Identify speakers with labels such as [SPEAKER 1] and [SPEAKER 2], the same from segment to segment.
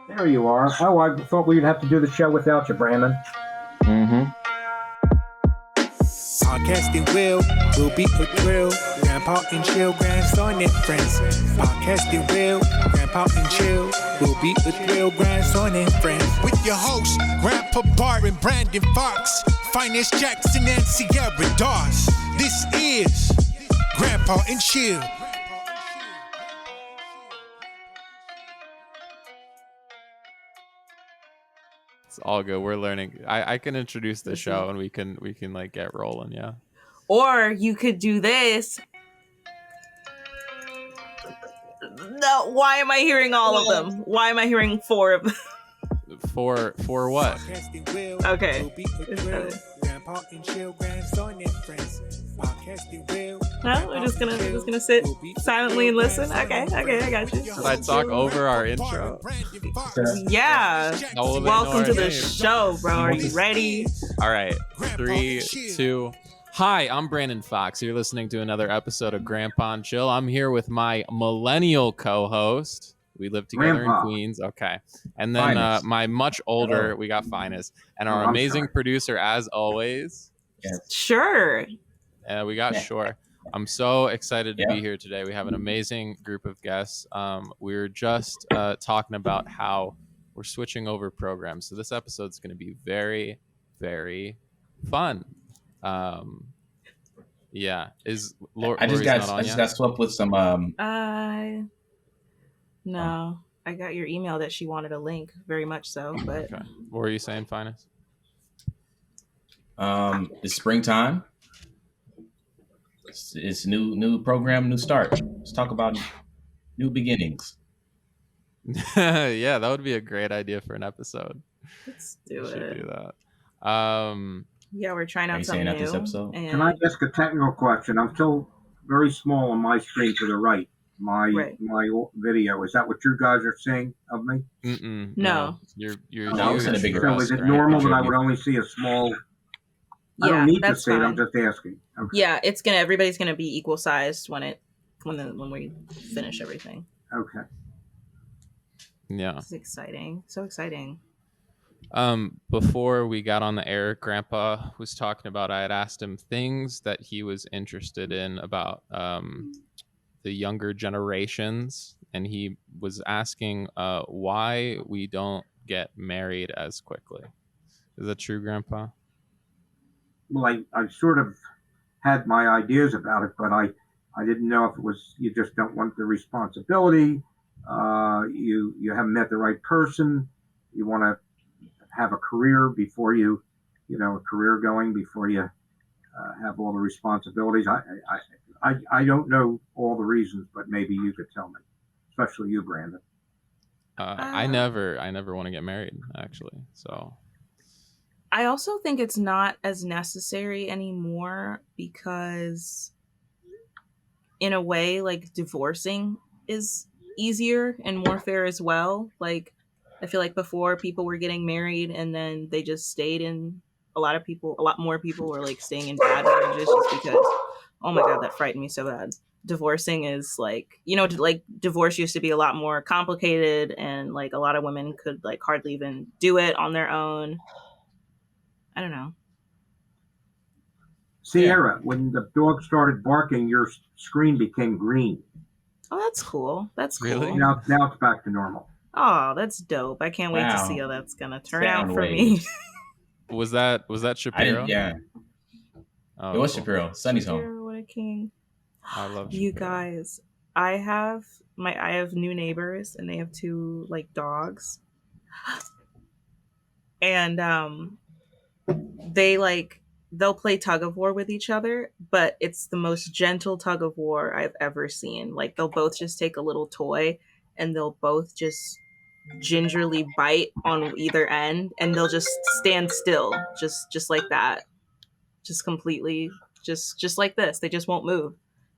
[SPEAKER 1] There you are. Oh, I thought we'd have to do the show without you, Brandon.
[SPEAKER 2] Mm-hmm.
[SPEAKER 3] Podcasting will be a thrill. Grandpa and chill, grandson and friends. Podcasting Grandpa and chill will be a thrill, grandson and friends. With your hosts, Grandpa Barton, Brandon Fox, Phines Jackson, and Sierra Dawes. This is Grandpa and Chill.
[SPEAKER 4] It's all good. We're learning. I can introduce the show and we can like get rolling, yeah.
[SPEAKER 5] Or you could do this. No, why am I hearing all of them? Why am I hearing four of them?
[SPEAKER 4] For what?
[SPEAKER 5] Okay. No, we're just gonna sit silently and listen. Okay, I got you.
[SPEAKER 4] Should I talk over our intro?
[SPEAKER 5] Yeah. Welcome to the show, bro. Are you ready?
[SPEAKER 4] All right. 3, 2. Hi, I'm Brandon Fox. You're listening to another episode of Grandpa and Chill. I'm here with my millennial co-host. We live together in Queens. Okay. And then my much older, we got Phines. And our amazing producer, as always.
[SPEAKER 2] Yes.
[SPEAKER 5] Sure.
[SPEAKER 4] We got Shore. I'm so excited to be here today. We have an amazing group of guests. We were just talking about how we're switching over programs. So this episode is going to be very, very fun. Yeah. Is
[SPEAKER 2] I just got swept with some
[SPEAKER 5] No, I got your email that she wanted a link, very much so. But
[SPEAKER 4] okay. What were you saying, Phines?
[SPEAKER 2] It's springtime. It's new program, new start. Let's talk about new beginnings.
[SPEAKER 4] Yeah, that would be a great idea for an episode.
[SPEAKER 5] Let's do
[SPEAKER 4] we
[SPEAKER 5] it.
[SPEAKER 4] Should do that.
[SPEAKER 5] Yeah, we're trying out something new.
[SPEAKER 2] This episode?
[SPEAKER 1] Can I ask a technical question? I'm still very small on my screen to the right. My video. Is that what you guys are seeing of me?
[SPEAKER 5] No.
[SPEAKER 4] You're
[SPEAKER 2] it's in a bigger.
[SPEAKER 1] So is it normal that I would only see a small? I don't need to see it. I'm just asking. Okay.
[SPEAKER 5] Yeah, everybody's gonna be equal sized when we finish everything.
[SPEAKER 1] Okay.
[SPEAKER 4] Yeah.
[SPEAKER 5] This is exciting. So exciting.
[SPEAKER 4] Before we got on the air, Grandpa was talking about, I had asked him things that he was interested in about the younger generations, and he was asking why we don't get married as quickly. Is that true, Grandpa?
[SPEAKER 1] Well, I sort of had my ideas about it, but I didn't know if it was you just don't want the responsibility, you haven't met the right person, you want to have a career before a career going before you have all the responsibilities. I don't know all the reasons, but maybe you could tell me, especially you, Brandon.
[SPEAKER 4] I never want to get married, actually. So
[SPEAKER 5] I also think it's not as necessary anymore because in a way, like, divorcing is easier and more fair as well. Like, I feel like before people were getting married and then they just stayed in. A lot more people were like staying in bad marriages just because, oh my God, that frightened me so bad. Divorcing is like, like divorce used to be a lot more complicated and like a lot of women could like hardly even do it on their own. I don't know.
[SPEAKER 1] Sierra, when the dog started barking, your screen became green.
[SPEAKER 5] Oh, that's cool. That's cool.
[SPEAKER 4] Really?
[SPEAKER 1] Now it's back to normal.
[SPEAKER 5] Oh, that's dope. I can't wait to see how that's gonna turn out for me.
[SPEAKER 4] Was that Shapiro?
[SPEAKER 2] Yeah.
[SPEAKER 4] Oh,
[SPEAKER 2] it was
[SPEAKER 4] cool.
[SPEAKER 2] Shapiro. Sonny's home.
[SPEAKER 5] Shapiro, what a king.
[SPEAKER 4] I love
[SPEAKER 5] you
[SPEAKER 4] Shapiro.
[SPEAKER 5] guys. I have new neighbors and they have 2 like dogs. And they'll play tug of war with each other, but it's the most gentle tug of war I've ever seen. Like, they'll both just take a little toy and they'll both just gingerly bite on either end and they'll just stand still, just like that, just completely just like this. They just won't move.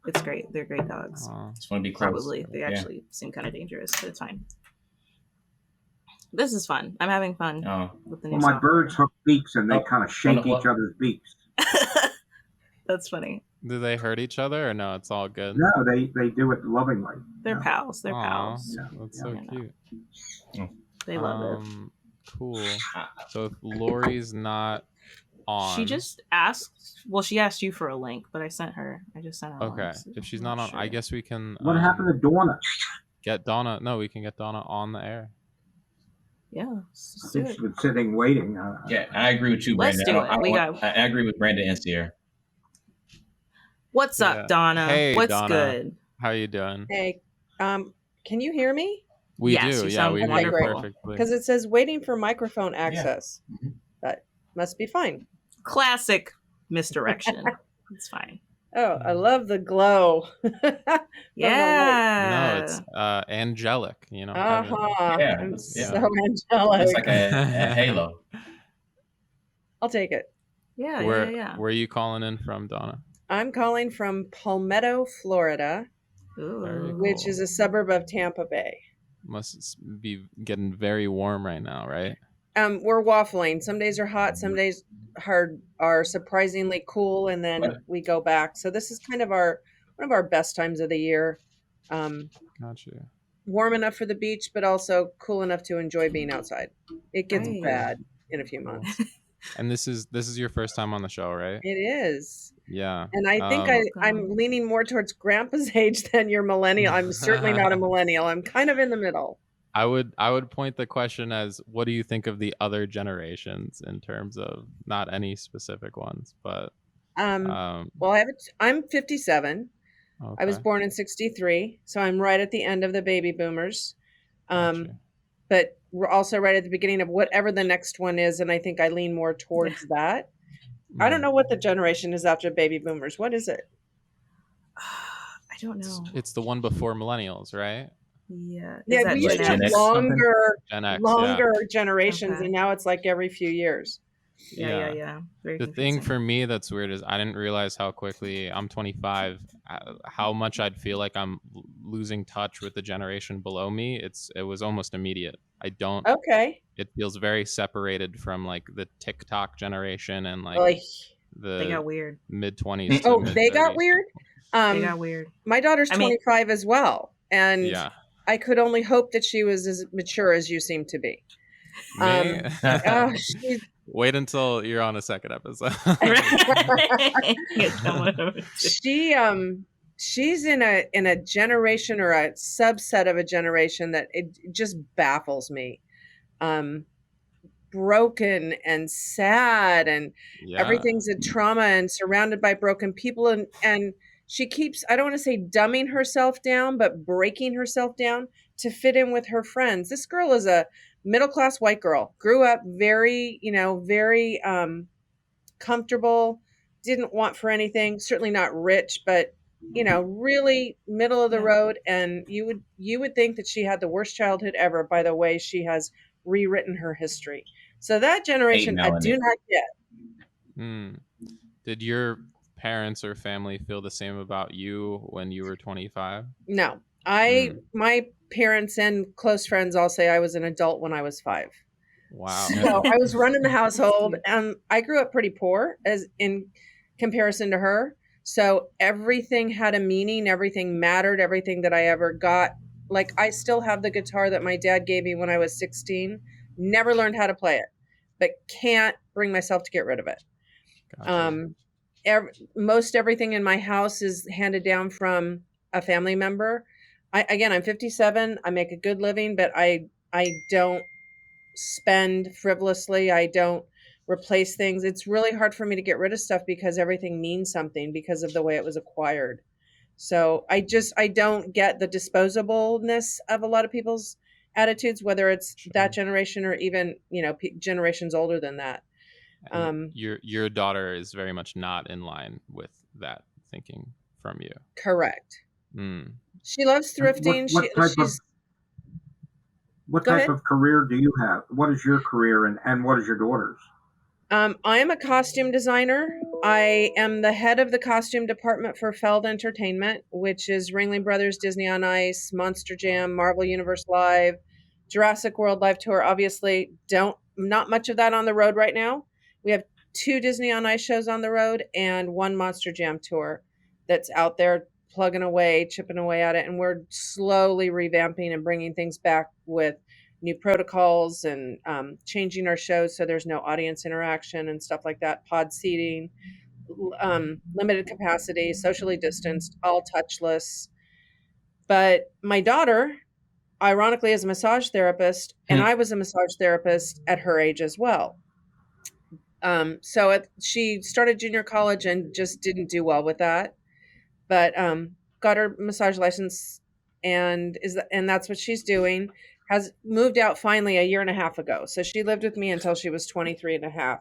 [SPEAKER 5] It's great. They're great dogs.
[SPEAKER 2] Just want to be close.
[SPEAKER 5] Probably they actually seem kind of dangerous, but it's fine. This is fun. I'm having fun with the new
[SPEAKER 1] my birds hook beaks and they kind of shake each other's beaks.
[SPEAKER 5] That's funny.
[SPEAKER 4] Do they hurt each other or no? It's all good.
[SPEAKER 1] No, they do it lovingly.
[SPEAKER 5] They're pals. They're pals.
[SPEAKER 4] That's so cute.
[SPEAKER 5] They love it.
[SPEAKER 4] Cool. So if Lori's not on,
[SPEAKER 5] She just asked. Well, she asked you for a link, but I sent her. I just sent her.
[SPEAKER 4] okay.
[SPEAKER 5] A link, so
[SPEAKER 4] If she's
[SPEAKER 5] I'm
[SPEAKER 4] not on,
[SPEAKER 5] sure.
[SPEAKER 4] I guess we can.
[SPEAKER 1] What happened to Donna?
[SPEAKER 4] Get Donna. No, we can get Donna on the air.
[SPEAKER 5] Yeah,
[SPEAKER 1] I
[SPEAKER 5] let's do
[SPEAKER 1] think
[SPEAKER 5] it.
[SPEAKER 1] she's been sitting waiting.
[SPEAKER 2] Yeah, I agree with you,
[SPEAKER 5] Let's
[SPEAKER 2] Brandon.
[SPEAKER 5] do it.
[SPEAKER 2] I agree with Brandon and Sierra.
[SPEAKER 5] What's
[SPEAKER 4] Yeah.
[SPEAKER 5] up, Donna?
[SPEAKER 4] Hey,
[SPEAKER 5] What's
[SPEAKER 4] Donna.
[SPEAKER 5] good?
[SPEAKER 4] How you doing?
[SPEAKER 6] Hey, can you hear me?
[SPEAKER 4] We
[SPEAKER 5] Yes,
[SPEAKER 4] do.
[SPEAKER 5] you
[SPEAKER 4] Yeah,
[SPEAKER 5] sound
[SPEAKER 4] we hear you
[SPEAKER 5] wonderful.
[SPEAKER 4] perfectly.
[SPEAKER 6] Because it says waiting for microphone access.
[SPEAKER 2] Mhm.
[SPEAKER 6] That must be fine.
[SPEAKER 5] Classic misdirection. It's fine.
[SPEAKER 6] Oh, I love the glow. from the light.
[SPEAKER 5] Yeah.
[SPEAKER 4] No, it's angelic. You know.
[SPEAKER 6] Uh-huh.
[SPEAKER 2] Yeah,
[SPEAKER 6] I'm
[SPEAKER 2] yeah.
[SPEAKER 6] so angelic.
[SPEAKER 2] It's like a halo.
[SPEAKER 6] I'll take it.
[SPEAKER 5] Yeah,
[SPEAKER 4] Where
[SPEAKER 5] yeah.
[SPEAKER 4] Where are you calling in from, Donna?
[SPEAKER 6] I'm calling from Palmetto, Florida,
[SPEAKER 5] Ooh.
[SPEAKER 6] which is a suburb of Tampa Bay.
[SPEAKER 4] Must be getting very warm right now, right?
[SPEAKER 6] We're waffling. Some days are hot, some days are surprisingly cool, and then
[SPEAKER 2] What?
[SPEAKER 6] we go back. So this is kind of one of our best times of the year.
[SPEAKER 4] Gotcha.
[SPEAKER 6] Warm enough for the beach, but also cool enough to enjoy being outside. It gets
[SPEAKER 5] Right.
[SPEAKER 6] bad in a few months.
[SPEAKER 4] And this is your first time on the show, right?
[SPEAKER 6] It is.
[SPEAKER 4] Yeah.
[SPEAKER 6] And I think I'm leaning more towards grandpa's age than your millennial. I'm certainly not a millennial. I'm kind of in the middle.
[SPEAKER 4] I would point the question as, what do you think of the other generations in terms of not any specific ones, but
[SPEAKER 6] Well, I'm 57.
[SPEAKER 4] okay.
[SPEAKER 6] I was born in 63, so I'm right at the end of the baby boomers.
[SPEAKER 4] Gotcha.
[SPEAKER 6] But we're also right at the beginning of whatever the next one is, and I think I lean more towards that. I don't know what the generation is after baby boomers. What is it?
[SPEAKER 5] I don't know.
[SPEAKER 4] It's the one before millennials, right?
[SPEAKER 5] Yeah. Is
[SPEAKER 6] Yeah,
[SPEAKER 5] that
[SPEAKER 6] we used to
[SPEAKER 5] Gen
[SPEAKER 6] have
[SPEAKER 5] X?
[SPEAKER 6] longer
[SPEAKER 4] Gen X.
[SPEAKER 6] generations,
[SPEAKER 5] Okay.
[SPEAKER 6] and now it's like every few years.
[SPEAKER 5] Yeah. Very
[SPEAKER 4] The thing
[SPEAKER 5] confusing.
[SPEAKER 4] for me that's weird is I didn't realize how quickly, I'm 25, how much I'd feel like I'm losing touch with the generation below me. It was almost immediate. I don't.
[SPEAKER 6] Okay.
[SPEAKER 4] It feels very separated from like the TikTok generation and like
[SPEAKER 6] Oy.
[SPEAKER 5] They got
[SPEAKER 4] the
[SPEAKER 5] weird.
[SPEAKER 4] mid 20s.
[SPEAKER 6] Oh, they got weird.
[SPEAKER 5] They got weird.
[SPEAKER 6] My daughter's
[SPEAKER 5] I mean-
[SPEAKER 6] 25 as well, and
[SPEAKER 4] Yeah.
[SPEAKER 6] I could only hope that she was as mature as you seem to be.
[SPEAKER 4] Me?
[SPEAKER 6] Oh, she's
[SPEAKER 4] Wait until you're on a second episode.
[SPEAKER 6] she's in a generation or a subset of a generation that it just baffles me. Broken and sad, and
[SPEAKER 4] Yeah.
[SPEAKER 6] everything's a trauma and surrounded by broken people, and she keeps, I don't want to say dumbing herself down, but breaking herself down to fit in with her friends. This girl is a middle-class white girl, grew up very comfortable, didn't want for anything, certainly not rich, but really middle of the road. And you would think that she had the worst childhood ever by the way she has rewritten her history. So that generation I do not get.
[SPEAKER 4] Did your parents or family feel the same about you when you were 25?
[SPEAKER 6] No. My parents and close friends all say I was an adult when I was 5.
[SPEAKER 4] Wow.
[SPEAKER 6] So I was running the household, and I grew up pretty poor as in comparison to her. So everything had a meaning, everything mattered, everything that I ever got. Like, I still have the guitar that my dad gave me when I was 16. Never learned how to play it, but can't bring myself to get rid of it.
[SPEAKER 4] Gotcha.
[SPEAKER 6] Most everything in my house is handed down from a family member. I'm 57. I make a good living, but I don't spend frivolously. I don't replace things. It's really hard for me to get rid of stuff because everything means something because of the way it was acquired. So I don't get the disposableness of a lot of people's attitudes, whether it's that generation or even, generations older than that.
[SPEAKER 4] Your daughter is very much not in line with that thinking from you.
[SPEAKER 6] Correct. She loves thrifting.
[SPEAKER 1] What type of career do you have? What is your career and what is your daughter's?
[SPEAKER 6] I am a costume designer. I am the head of the costume department for Feld Entertainment, which is Ringling Brothers, Disney on Ice, Monster Jam, Marvel Universe Live, Jurassic World Live Tour. Obviously, not much of that on the road right now. We have 2 Disney on Ice shows on the road and 1 Monster Jam tour that's out there plugging away, chipping away at it. And we're slowly revamping and bringing things back with new protocols and changing our shows so there's no audience interaction and stuff like that. Pod seating, limited capacity, socially distanced, all touchless. But my daughter, ironically, is a massage therapist, and I was a massage therapist at her age as well. She started junior college and just didn't do well with that, but got her massage license and that's what she's doing. Has moved out finally a year and a half ago. So she lived with me until she was 23 and a half.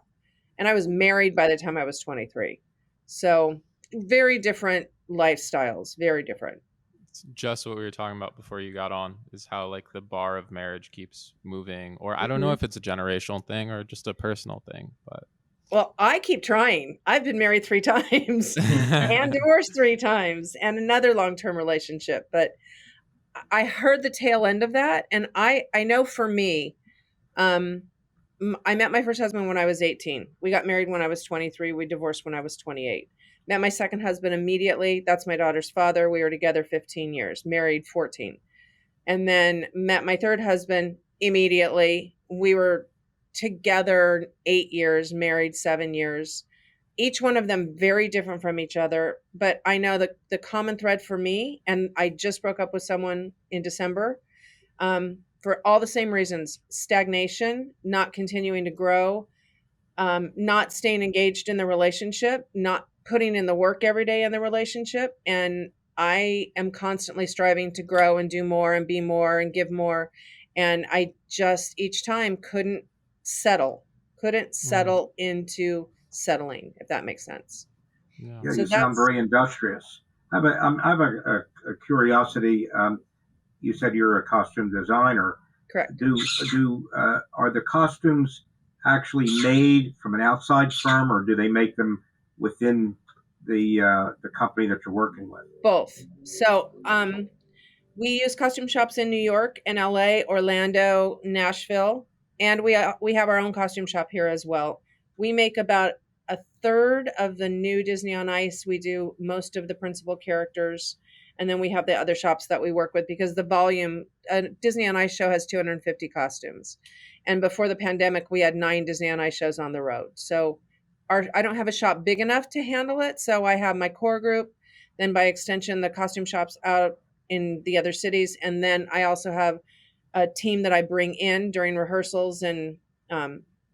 [SPEAKER 6] And I was married by the time I was 23. So very different lifestyles, very different.
[SPEAKER 4] It's just what we were talking about before you got on, is how like the bar of marriage keeps moving, or I don't know if it's a generational thing or just a personal thing, but
[SPEAKER 6] well, I keep trying. I've been married 3 times and divorced 3 times and another long-term relationship, but I heard the tail end of that. And I know for me, I met my first husband when I was 18. We got married when I was 23. We divorced when I was 28. Met my second husband immediately. That's my daughter's father. We were together 15 years, married 14. And then met my third husband immediately. We were together 8 years, married 7 years. Each one of them very different from each other. But I know that the common thread for me, and I just broke up with someone in December, for all the same reasons: stagnation, not continuing to grow, not staying engaged in the relationship, not putting in the work every day in the relationship. And I am constantly striving to grow and do more and be more and give more. And I just each time couldn't settle into settling, if that makes sense.
[SPEAKER 4] yeah.
[SPEAKER 1] Yeah,
[SPEAKER 6] So
[SPEAKER 1] you sound very industrious. I have a curiosity. You said you're a costume designer.
[SPEAKER 6] correct.
[SPEAKER 1] Are the costumes actually made from an outside firm, or do they make them within the company that you're working with?
[SPEAKER 6] Both. So we use costume shops in New York and LA, Orlando, Nashville, and we have our own costume shop here as well. We make about a third of the new Disney on Ice. We do most of the principal characters, and then we have the other shops that we work with because the volume. A Disney on Ice show has 250 costumes, and before the pandemic, we had 9 Disney on Ice shows on the road. So I don't have a shop big enough to handle it. So I have my core group, then by extension, the costume shops out in the other cities. And then I also have a team that I bring in during rehearsals and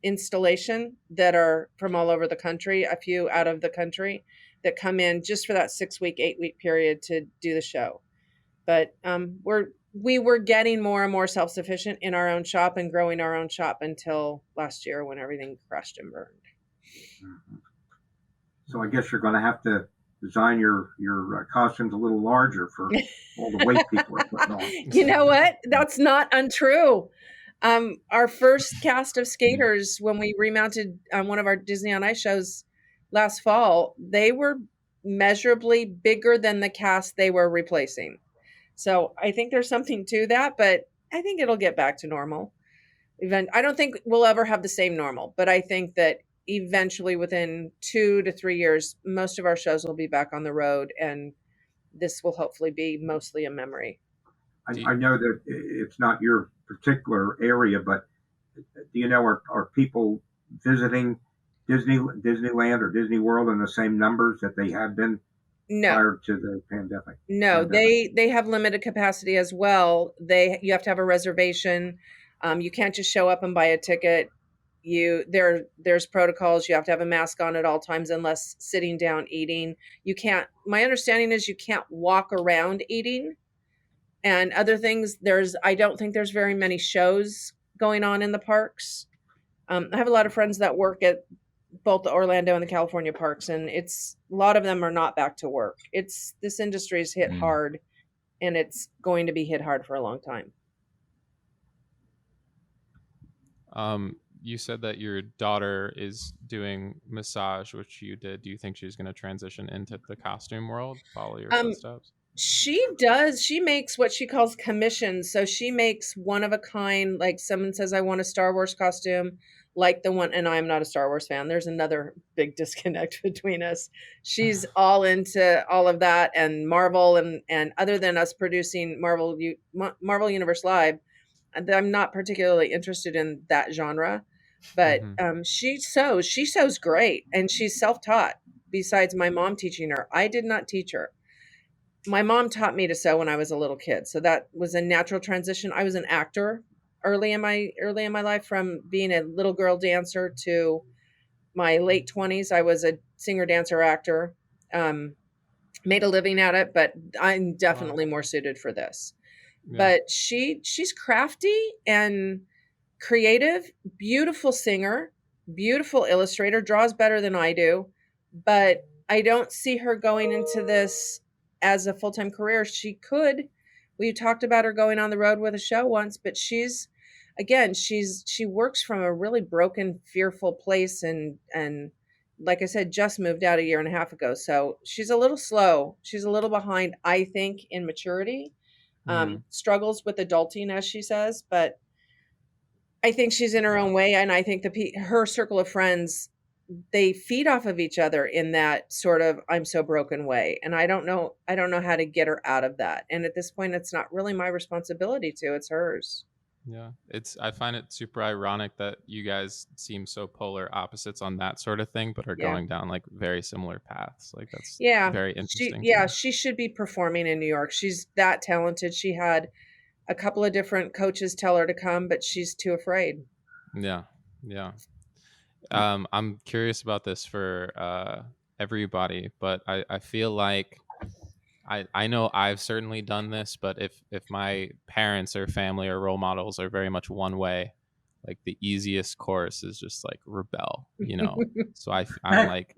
[SPEAKER 6] installation that are from all over the country, a few out of the country that come in just for that 6-week, 8-week period to do the show. But we were getting more and more self-sufficient in our own shop and growing our own shop until last year when everything crashed and burned.
[SPEAKER 1] Mm-hmm. So I guess you're going to have to design your costumes a little larger for all the weight people are putting on.
[SPEAKER 6] You know what? That's not untrue. Our first cast of skaters, when we remounted one of our Disney on Ice shows last fall, they were measurably bigger than the cast they were replacing. So I think there's something to that, but I think it'll get back to normal. I don't think we'll ever have the same normal, but I think that eventually within 2 to 3 years, most of our shows will be back on the road, and this will hopefully be mostly a memory.
[SPEAKER 1] I know that it's not your particular area, but do you know, are people visiting Disneyland or Disney World in the same numbers that they had been prior to the pandemic?
[SPEAKER 6] No, they have limited capacity as well. You have to have a reservation. You can't just show up and buy a ticket. There's protocols. You have to have a mask on at all times unless sitting down eating. You can't. My understanding is you can't walk around eating, and other things. I don't think there's very many shows going on in the parks. I have a lot of friends that work at both the Orlando and the California parks, and a lot of them are not back to work. This industry is hit hard, and it's going to be hit hard for a long time.
[SPEAKER 4] You said that your daughter is doing massage, which you did. Do you think she's going to transition into the costume world, follow your footsteps?
[SPEAKER 6] She does. She makes what she calls commissions. So she makes one of a kind, like someone says, I want a Star Wars costume, like the one, and I'm not a Star Wars fan. There's another big disconnect between us. She's all into all of that and Marvel, and other than us producing Marvel Universe Live, I'm not particularly interested in that genre, but she sews great, and she's self-taught. Besides my mom teaching her, I did not teach her. My mom taught me to sew when I was a little kid, so that was a natural transition. I was an actor early in my life, from being a little girl dancer to my late 20s. I was a singer, dancer, actor. Made a living at it, but I'm definitely more suited for this.
[SPEAKER 4] Yeah.
[SPEAKER 6] But she's crafty and creative, beautiful singer, beautiful illustrator, draws better than I do, but I don't see her going into this as a full-time career. She could. We talked about her going on the road with a show once, but she works from a really broken, fearful place, and like I said, just moved out a year and a half ago. So she's a little slow. She's a little behind, I think, in maturity. Struggles with adulting, as she says, but I think she's in her own way, and I think her circle of friends, they feed off of each other in that sort of "I'm so broken" way, and I don't know how to get her out of that. And at this point, it's not really my responsibility to; it's hers.
[SPEAKER 4] Yeah, I find it super ironic that you guys seem so polar opposites on that sort of thing, but are
[SPEAKER 6] Yeah.
[SPEAKER 4] going down like very similar paths. Like that's
[SPEAKER 6] Yeah,
[SPEAKER 4] very interesting.
[SPEAKER 6] she should be performing in New York. She's that talented. She had a couple of different coaches tell her to come, but she's too afraid.
[SPEAKER 4] Yeah, yeah. I'm curious about this for everybody, but I feel like I know I've certainly done this, but if my parents or family or role models are very much one way, like the easiest course is just like rebel, you know. So I'm like,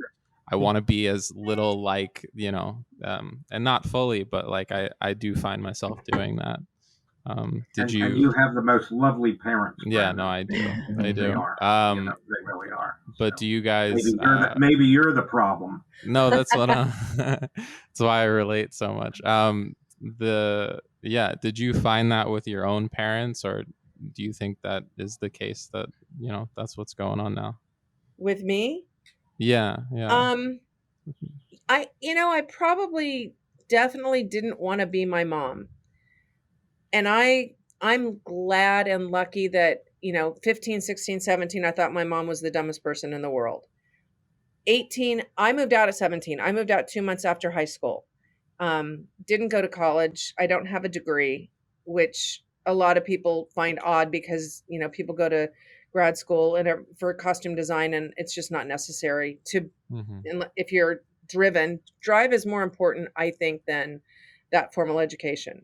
[SPEAKER 4] I want to be as little like, you know, and not fully, but like I do find myself doing that. Did you?
[SPEAKER 1] And you have the most lovely parents.
[SPEAKER 4] Yeah,
[SPEAKER 1] Brandon.
[SPEAKER 4] no, I do. I
[SPEAKER 1] They
[SPEAKER 4] do.
[SPEAKER 1] are. They really are.
[SPEAKER 4] But
[SPEAKER 1] So
[SPEAKER 4] do you guys?
[SPEAKER 1] maybe you're the problem.
[SPEAKER 4] No, that's what that's why I relate so much. Did you find that with your own parents, or do you think that is the case, that you know that's what's going on now?
[SPEAKER 6] With me?
[SPEAKER 4] Yeah.
[SPEAKER 6] I probably definitely didn't want to be my mom. And I'm glad and lucky that, 15, 16, 17, I thought my mom was the dumbest person in the world. 18, I moved out at 17. I moved out 2 months after high school. Didn't go to college. I don't have a degree, which a lot of people find odd because, people go to grad school for costume design, and it's just not necessary to, if you're driven. Drive is more important, I think, than that formal education.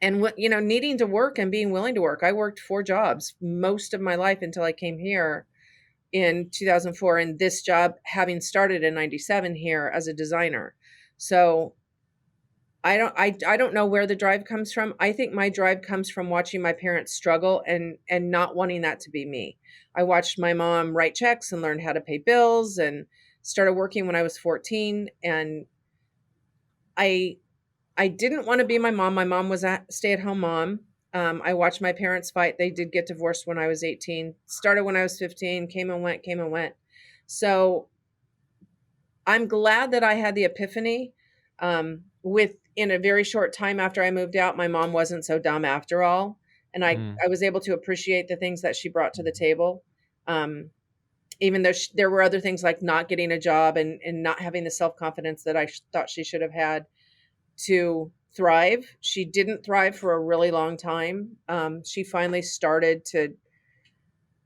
[SPEAKER 6] And needing to work and being willing to work. I worked 4 jobs most of my life until I came here in 2004, and this job having started in 97 here as a designer. So I don't know where the drive comes from. I think my drive comes from watching my parents struggle and not wanting that to be me. I watched my mom write checks and learn how to pay bills, and started working when I was 14, and I didn't want to be my mom. My mom was a stay-at-home mom. I watched my parents fight. They did get divorced when I was 18. Started when I was 15. Came and went. So I'm glad that I had the epiphany. In a very short time after I moved out, my mom wasn't so dumb after all. And I was able to appreciate the things that she brought to the table. Even though there were other things like not getting a job and not having the self-confidence that I thought she should have had to thrive. She didn't thrive for a really long time. She finally started to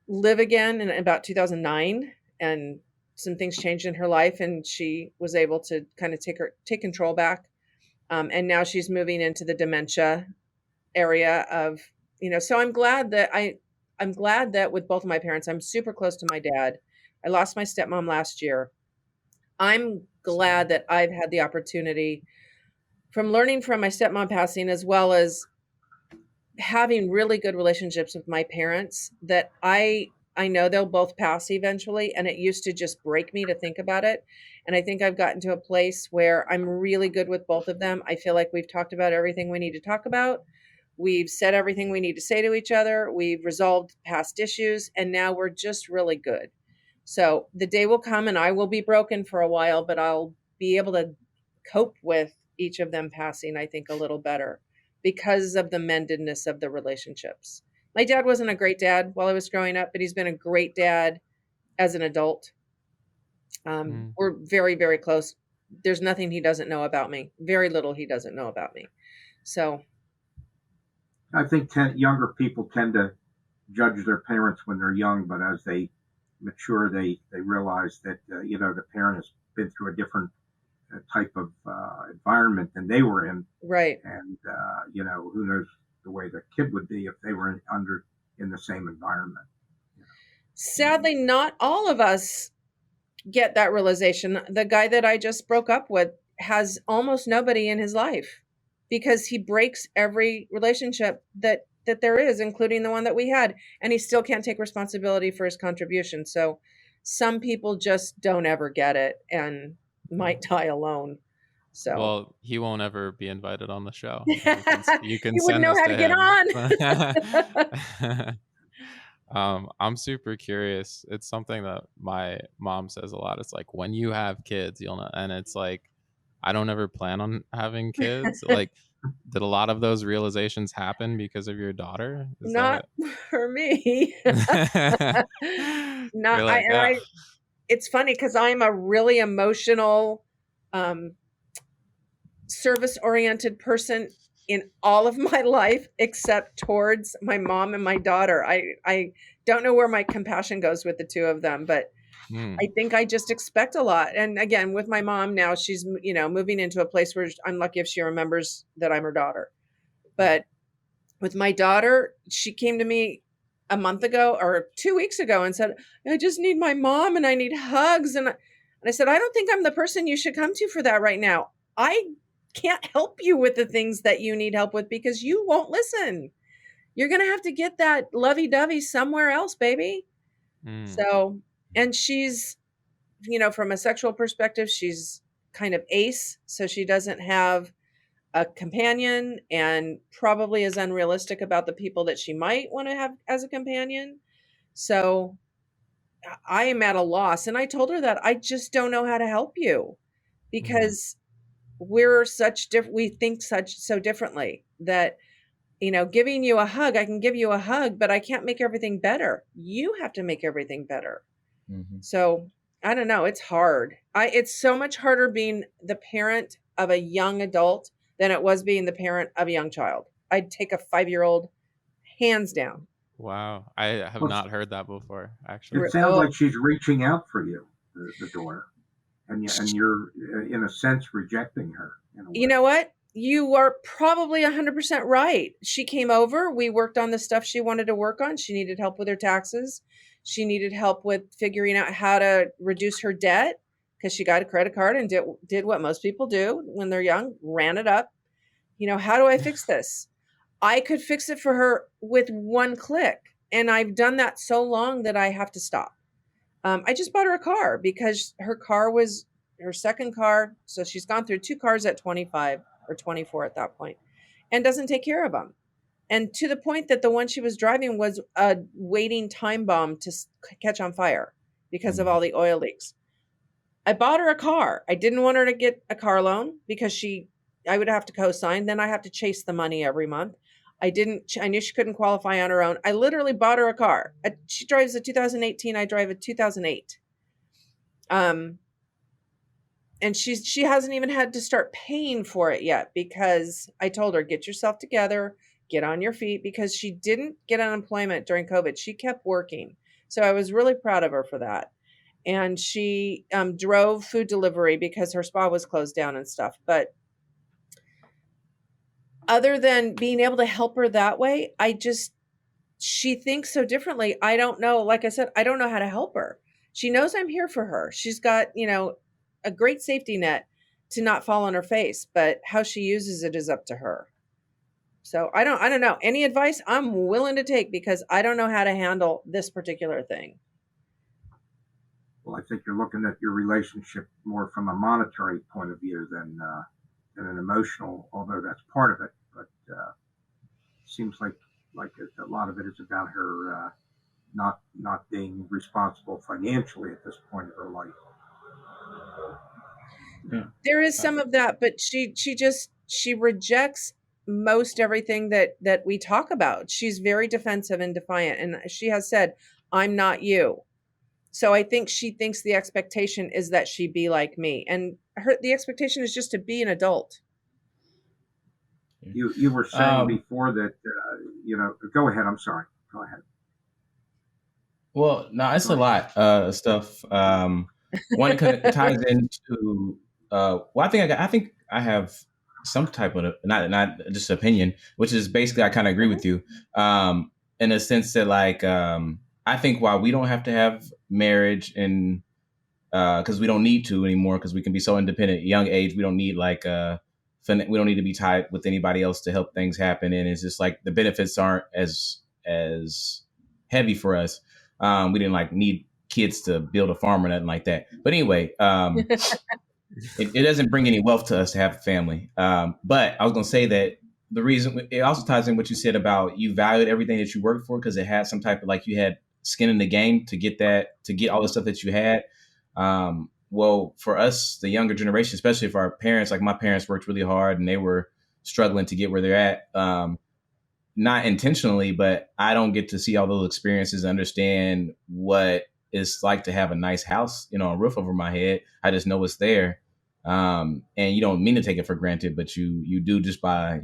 [SPEAKER 6] live again in about 2009, and some things changed in her life, and she was able to kind of take control back. And now she's moving into the dementia area of, so I'm glad that with both of my parents, I'm super close to my dad. I lost my stepmom last year. I'm glad that I've had the opportunity, from learning from my stepmom passing, as well as having really good relationships with my parents, that I know they'll both pass eventually. And it used to just break me to think about it. And I think I've gotten to a place where I'm really good with both of them. I feel like we've talked about everything we need to talk about. We've said everything we need to say to each other. We've resolved past issues, and now we're just really good. So the day will come and I will be broken for a while, but I'll be able to cope with each of them passing, I think, a little better because of the mendedness of the relationships. My dad wasn't a great dad while I was growing up, but he's been a great dad as an adult. We're very, very close. There's nothing he doesn't know about me. Very little he doesn't know about me. So
[SPEAKER 1] I think younger people tend to judge their parents when they're young, but as they mature, they realize that the parent has been through a different type of environment than they were in,
[SPEAKER 6] right.
[SPEAKER 1] and who knows the way the kid would be if they were in the same environment.
[SPEAKER 6] Sadly, not all of us get that realization. The guy that I just broke up with has almost nobody in his life because he breaks every relationship that there is, including the one that we had, and he still can't take responsibility for his contribution. So some people just don't ever get it and might die alone. So
[SPEAKER 4] well, he won't ever be invited on the show. You can
[SPEAKER 6] you wouldn't
[SPEAKER 4] send
[SPEAKER 6] know
[SPEAKER 4] this
[SPEAKER 6] how
[SPEAKER 4] to
[SPEAKER 6] to get
[SPEAKER 4] him. I'm super curious. It's something that my mom says a lot. It's like, when you have kids, you'll know. And it's like, I don't ever plan on having kids. Like, did a lot of those realizations happen because of your daughter?
[SPEAKER 6] Not for me. Not
[SPEAKER 4] like,
[SPEAKER 6] it's funny because I'm a really emotional, service-oriented person in all of my life, except towards my mom and my daughter. I don't know where my compassion goes with the two of them, but I think I just expect a lot. And again, with my mom now, she's, moving into a place where I'm lucky if she remembers that I'm her daughter. But with my daughter, she came to me a month ago or 2 weeks ago and said, I just need my mom and I need hugs. And I said, I don't think I'm the person you should come to for that right now. I can't help you with the things that you need help with because you won't listen. You're going to have to get that lovey-dovey somewhere else, baby. So, and she's, from a sexual perspective, she's kind of ace. So she doesn't have a companion and probably is unrealistic about the people that she might want to have as a companion. So I am at a loss. And I told her that I just don't know how to help you because we're we think so differently that, giving you a hug, I can give you a hug, but I can't make everything better. You have to make everything better. So I don't know. It's hard. It's so much harder being the parent of a young adult than it was being the parent of a young child. I'd take a 5-year-old hands down.
[SPEAKER 4] Wow. I have not heard that before, actually.
[SPEAKER 1] It sounds like she's reaching out for you, the daughter. And you're, in a sense, rejecting her.
[SPEAKER 6] You know what? You are probably 100% right. She came over. We worked on the stuff she wanted to work on. She needed help with her taxes. She needed help with figuring out how to reduce her debt because she got a credit card and did what most people do when they're young, ran it up. How do I fix this? I could fix it for her with one click. And I've done that so long that I have to stop. I just bought her a car because her car was her second car. So she's gone through 2 cars at 25 or 24 at that point and doesn't take care of them. And to the point that the one she was driving was a waiting time bomb to catch on fire because of all the oil leaks. I bought her a car. I didn't want her to get a car loan because I would have to co-sign. Then I have to chase the money every month. I knew she couldn't qualify on her own. I literally bought her a car. She drives a 2018. I drive a 2008. And she hasn't even had to start paying for it yet because I told her, get yourself together, get on your feet, because she didn't get unemployment during COVID. She kept working. So I was really proud of her for that. And she drove food delivery because her spa was closed down and stuff. But other than being able to help her that way, she thinks so differently. I don't know. Like I said, I don't know how to help her. She knows I'm here for her. She's got, a great safety net to not fall on her face, but how she uses it is up to her. So I don't know. Any advice I'm willing to take because I don't know how to handle this particular thing.
[SPEAKER 1] Well, I think you're looking at your relationship more from a monetary point of view than an emotional, although that's part of it. But seems like a lot of it is about her not being responsible financially at this point of her life.
[SPEAKER 6] There is some of that, but she rejects most everything that we talk about. She's very defensive and defiant, and she has said, "I'm not you." So I think she thinks the expectation is that she be like me, and the expectation is just to be an adult.
[SPEAKER 1] You were saying
[SPEAKER 2] Um,
[SPEAKER 1] before that go ahead. I'm sorry. Go ahead.
[SPEAKER 2] well, no, it's
[SPEAKER 1] Go
[SPEAKER 2] a
[SPEAKER 1] ahead.
[SPEAKER 2] lot of stuff. One, it ties into. Well, I think I have some type of not just opinion, which is basically I kind of agree
[SPEAKER 6] Mhm.
[SPEAKER 2] with you, in a sense that like I think while we don't have to have marriage and because we don't need to anymore because we can be so independent at a young age. We don't need like we don't need to be tied with anybody else to help things happen. And it's just like the benefits aren't as heavy for us. We didn't like need kids to build a farm or nothing like that. But anyway, it doesn't bring any wealth to us to have a family. But I was gonna say that the reason it also ties in what you said about you valued everything that you worked for because it had some type of like you had skin in the game to get all the stuff that you had. Well, for us, the younger generation, especially for our parents, like my parents worked really hard and they were struggling to get where they're at. Not intentionally, but I don't get to see all those experiences, understand what it's like to have a nice house, a roof over my head. I just know it's there. And you don't mean to take it for granted, but you do just by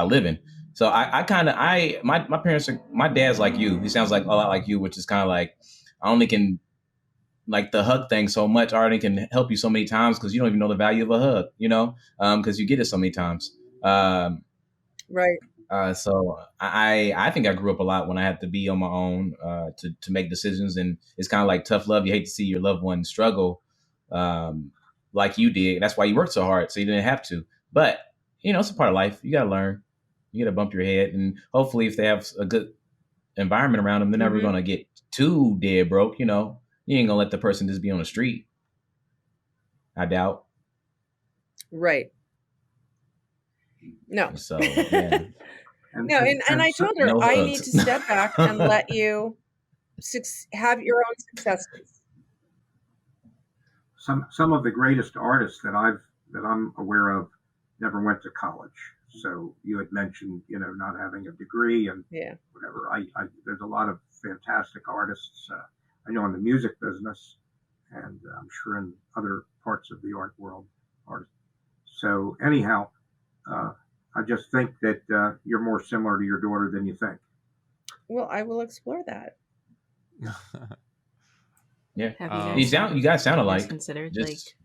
[SPEAKER 2] living. So I kind of my parents are my dad's like you. He sounds like a lot like you, which is kind of like I only can like the hug thing so much already can help you so many times because you don't even know the value of a hug, because you get it so many times.
[SPEAKER 6] Right.
[SPEAKER 2] So I think I grew up a lot when I had to be on my own to make decisions, and it's kind of like tough love. You hate to see your loved one struggle, like you did. That's why you worked so hard, so you didn't have to. But it's a part of life. You gotta learn. You gotta bump your head, and hopefully, if they have a good environment around them, they're never
[SPEAKER 6] Mhm.
[SPEAKER 2] gonna get too dead broke. You ain't gonna let the person just be on the street. I doubt.
[SPEAKER 6] Right. No.
[SPEAKER 2] So yeah,
[SPEAKER 1] And
[SPEAKER 6] No, and I told her
[SPEAKER 2] no
[SPEAKER 6] I need
[SPEAKER 2] hugs.
[SPEAKER 6] to step back and let you have your own successes.
[SPEAKER 1] some of the greatest artists that I'm aware of never went to college. So you had mentioned, not having a degree and
[SPEAKER 6] Yeah.
[SPEAKER 1] whatever. There's a lot of fantastic artists. I know in the music business, and I'm sure in other parts of the art world, artists. So anyhow, uh, I just think that you're more similar to your daughter than you think.
[SPEAKER 6] Well, I will explore that.
[SPEAKER 2] Yeah,
[SPEAKER 5] Have
[SPEAKER 2] you guys sound
[SPEAKER 5] you guys
[SPEAKER 2] alike.
[SPEAKER 5] considered
[SPEAKER 2] Just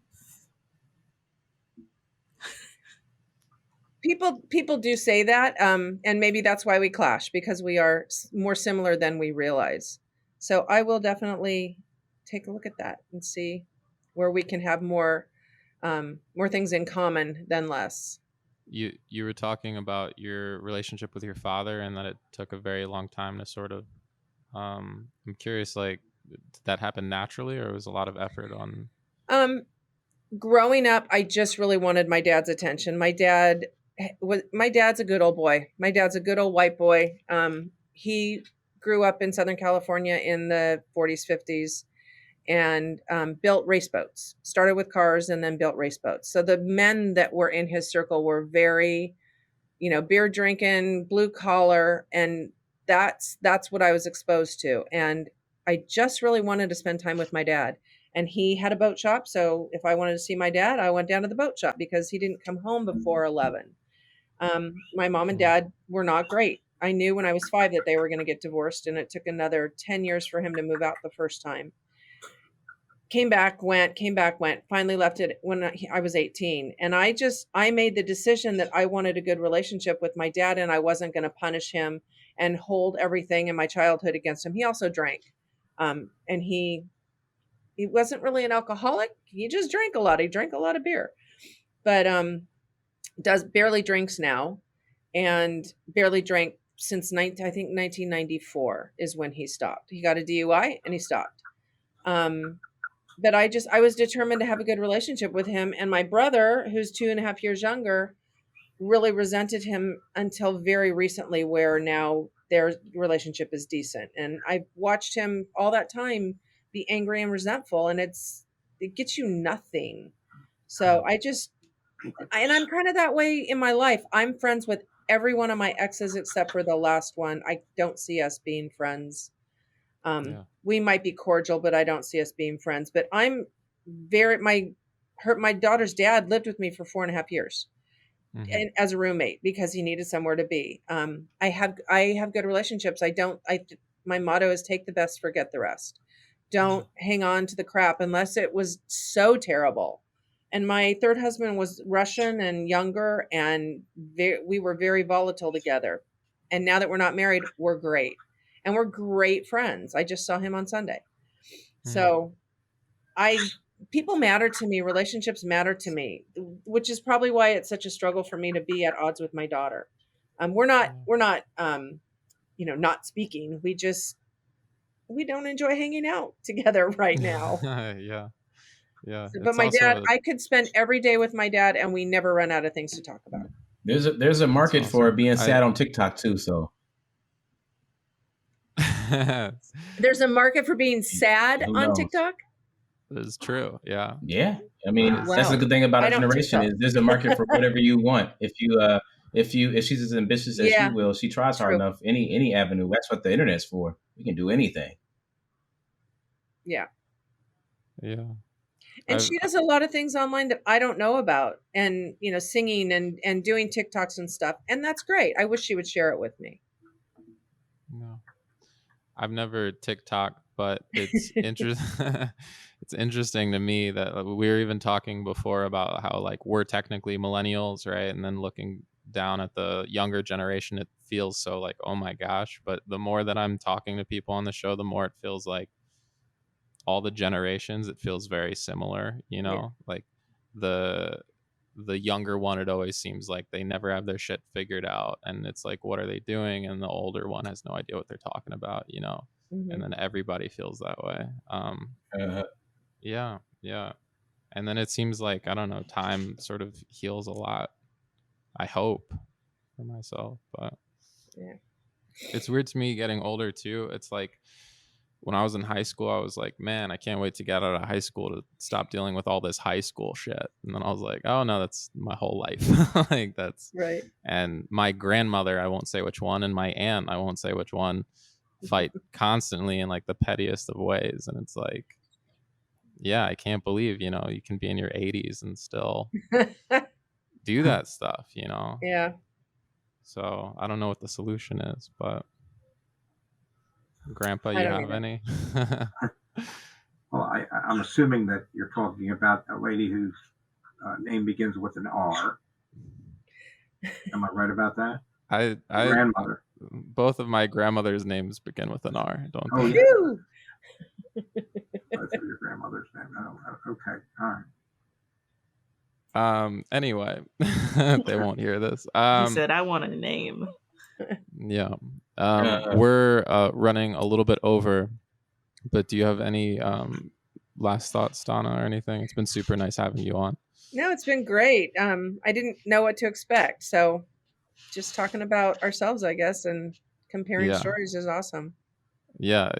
[SPEAKER 6] People do say that, and maybe that's why we clash because we are more similar than we realize. So I will definitely take a look at that and see where we can have more things in common than less.
[SPEAKER 4] You were talking about your relationship with your father and that it took a very long time to sort of I'm curious, like, did that happen naturally or was a lot of effort on?
[SPEAKER 6] Um, Growing up, I just really wanted my dad's attention. My dad's a good old boy. My dad's a good old white boy. He grew up in Southern California in the 40s, 50s, and built race boats. Started with cars and then built race boats. So the men that were in his circle were very, beer drinking, blue collar, and that's what I was exposed to. And I just really wanted to spend time with my dad. And he had a boat shop, so if I wanted to see my dad, I went down to the boat shop because he didn't come home before 11. My mom and dad were not great. I knew when I was 5 that they were going to get divorced, and it took another 10 years for him to move out the first time. Came back, went, finally left it when I was 18. And I made the decision that I wanted a good relationship with my dad, and I wasn't going to punish him and hold everything in my childhood against him. He also drank. And he wasn't really an alcoholic. He just drank a lot. He drank a lot of beer, but does barely drinks now, and barely drank since I think 1994 is when he stopped. He got a DUI and he stopped. But I was determined to have a good relationship with him. And my brother, who's 2.5 years younger, really resented him until very recently, where now their relationship is decent. And I've watched him all that time be angry and resentful, and it gets you nothing. So and I'm kind of that way in my life. I'm friends with every one of my exes except for the last one, I don't see us being friends.
[SPEAKER 4] Yeah.
[SPEAKER 6] We might be cordial, but I don't see us being friends. But I'm my daughter's dad lived with me for 4.5 years.
[SPEAKER 4] Mhm.
[SPEAKER 6] And as a roommate because he needed somewhere to be. I have good relationships. My motto is take the best, forget the rest. Don't hang on to the crap unless it was so terrible. And my third husband was Russian and younger, and we were very volatile together. And now that we're not married, we're great. And we're great friends. I just saw him on Sunday. So people matter to me, relationships matter to me, which is probably why it's such a struggle for me to be at odds with my daughter. We're not not speaking. We don't enjoy hanging out together right now.
[SPEAKER 4] Yeah. Yeah.
[SPEAKER 6] But
[SPEAKER 4] It's
[SPEAKER 6] my dad,
[SPEAKER 4] also
[SPEAKER 6] I could spend every day with my dad and we never run out of things to talk about.
[SPEAKER 2] There's a market
[SPEAKER 4] That's
[SPEAKER 2] for
[SPEAKER 4] awesome.
[SPEAKER 2] being sad on TikTok too. So
[SPEAKER 6] There's a market for being sad
[SPEAKER 2] who
[SPEAKER 6] on
[SPEAKER 2] knows?
[SPEAKER 6] TikTok.
[SPEAKER 4] That is true. Yeah.
[SPEAKER 2] Yeah, I mean
[SPEAKER 4] Wow.
[SPEAKER 2] that's the good thing about
[SPEAKER 6] I
[SPEAKER 2] our
[SPEAKER 6] don't
[SPEAKER 2] generation
[SPEAKER 6] TikTok.
[SPEAKER 2] is there's a market for whatever you want. If she's as ambitious as
[SPEAKER 6] Yeah,
[SPEAKER 2] you will, she tries hard
[SPEAKER 6] true.
[SPEAKER 2] enough. Any avenue. That's what the internet's for. We can do anything.
[SPEAKER 6] Yeah.
[SPEAKER 4] Yeah.
[SPEAKER 6] And
[SPEAKER 4] I've-
[SPEAKER 6] she does a lot of things online that I don't know about, and singing and doing TikToks and stuff, and that's great. I wish she would share it with me.
[SPEAKER 4] No. I've never TikTok, but it's it's interesting to me that we were even talking before about how like we're technically millennials, right? And then looking down at the younger generation, it feels so like, oh my gosh. But the more that I'm talking to people on the show, the more it feels like all the generations, it feels very similar, like the younger one, it always seems like they never have their shit figured out, and it's like, what are they doing? And the older one has no idea what they're talking about,
[SPEAKER 6] Mhm.
[SPEAKER 4] and then everybody feels that way. Yeah. And then it seems like, I don't know, time sort of heals a lot, I hope, for myself. But
[SPEAKER 6] Yeah.
[SPEAKER 4] it's weird to me getting older too. It's like when I was in high school, I was like, man, I can't wait to get out of high school to stop dealing with all this high school shit. And then I was like, oh no, that's my whole life. Like that's
[SPEAKER 6] Right.
[SPEAKER 4] And my grandmother, I won't say which one, and my aunt, I won't say which one, fight constantly in like the pettiest of ways. And it's like, yeah, I can't believe, you can be in your 80s and still do that stuff,
[SPEAKER 6] Yeah.
[SPEAKER 4] So I don't know what the solution is, but Grandpa,
[SPEAKER 6] I
[SPEAKER 4] you
[SPEAKER 6] don't
[SPEAKER 4] have
[SPEAKER 6] either.
[SPEAKER 4] any?
[SPEAKER 1] Well, I'm assuming that you're talking about a lady whose name begins with an R. Am I right about that?
[SPEAKER 4] I
[SPEAKER 1] Grandmother.
[SPEAKER 4] both of my grandmother's names begin with an R, don't
[SPEAKER 1] Oh,
[SPEAKER 4] they?
[SPEAKER 1] yeah.
[SPEAKER 6] Phew.
[SPEAKER 1] Both of your grandmother's name. Oh, okay. All right.
[SPEAKER 4] Anyway, they won't hear this.
[SPEAKER 5] He said, I want a name.
[SPEAKER 4] Yeah. We're running a little bit over, but do you have any last thoughts, Donna, or anything? It's been super nice having you on.
[SPEAKER 6] No, it's been great. I didn't know what to expect, so just talking about ourselves, I guess, and comparing
[SPEAKER 4] Yeah.
[SPEAKER 6] stories is awesome.
[SPEAKER 4] Yeah.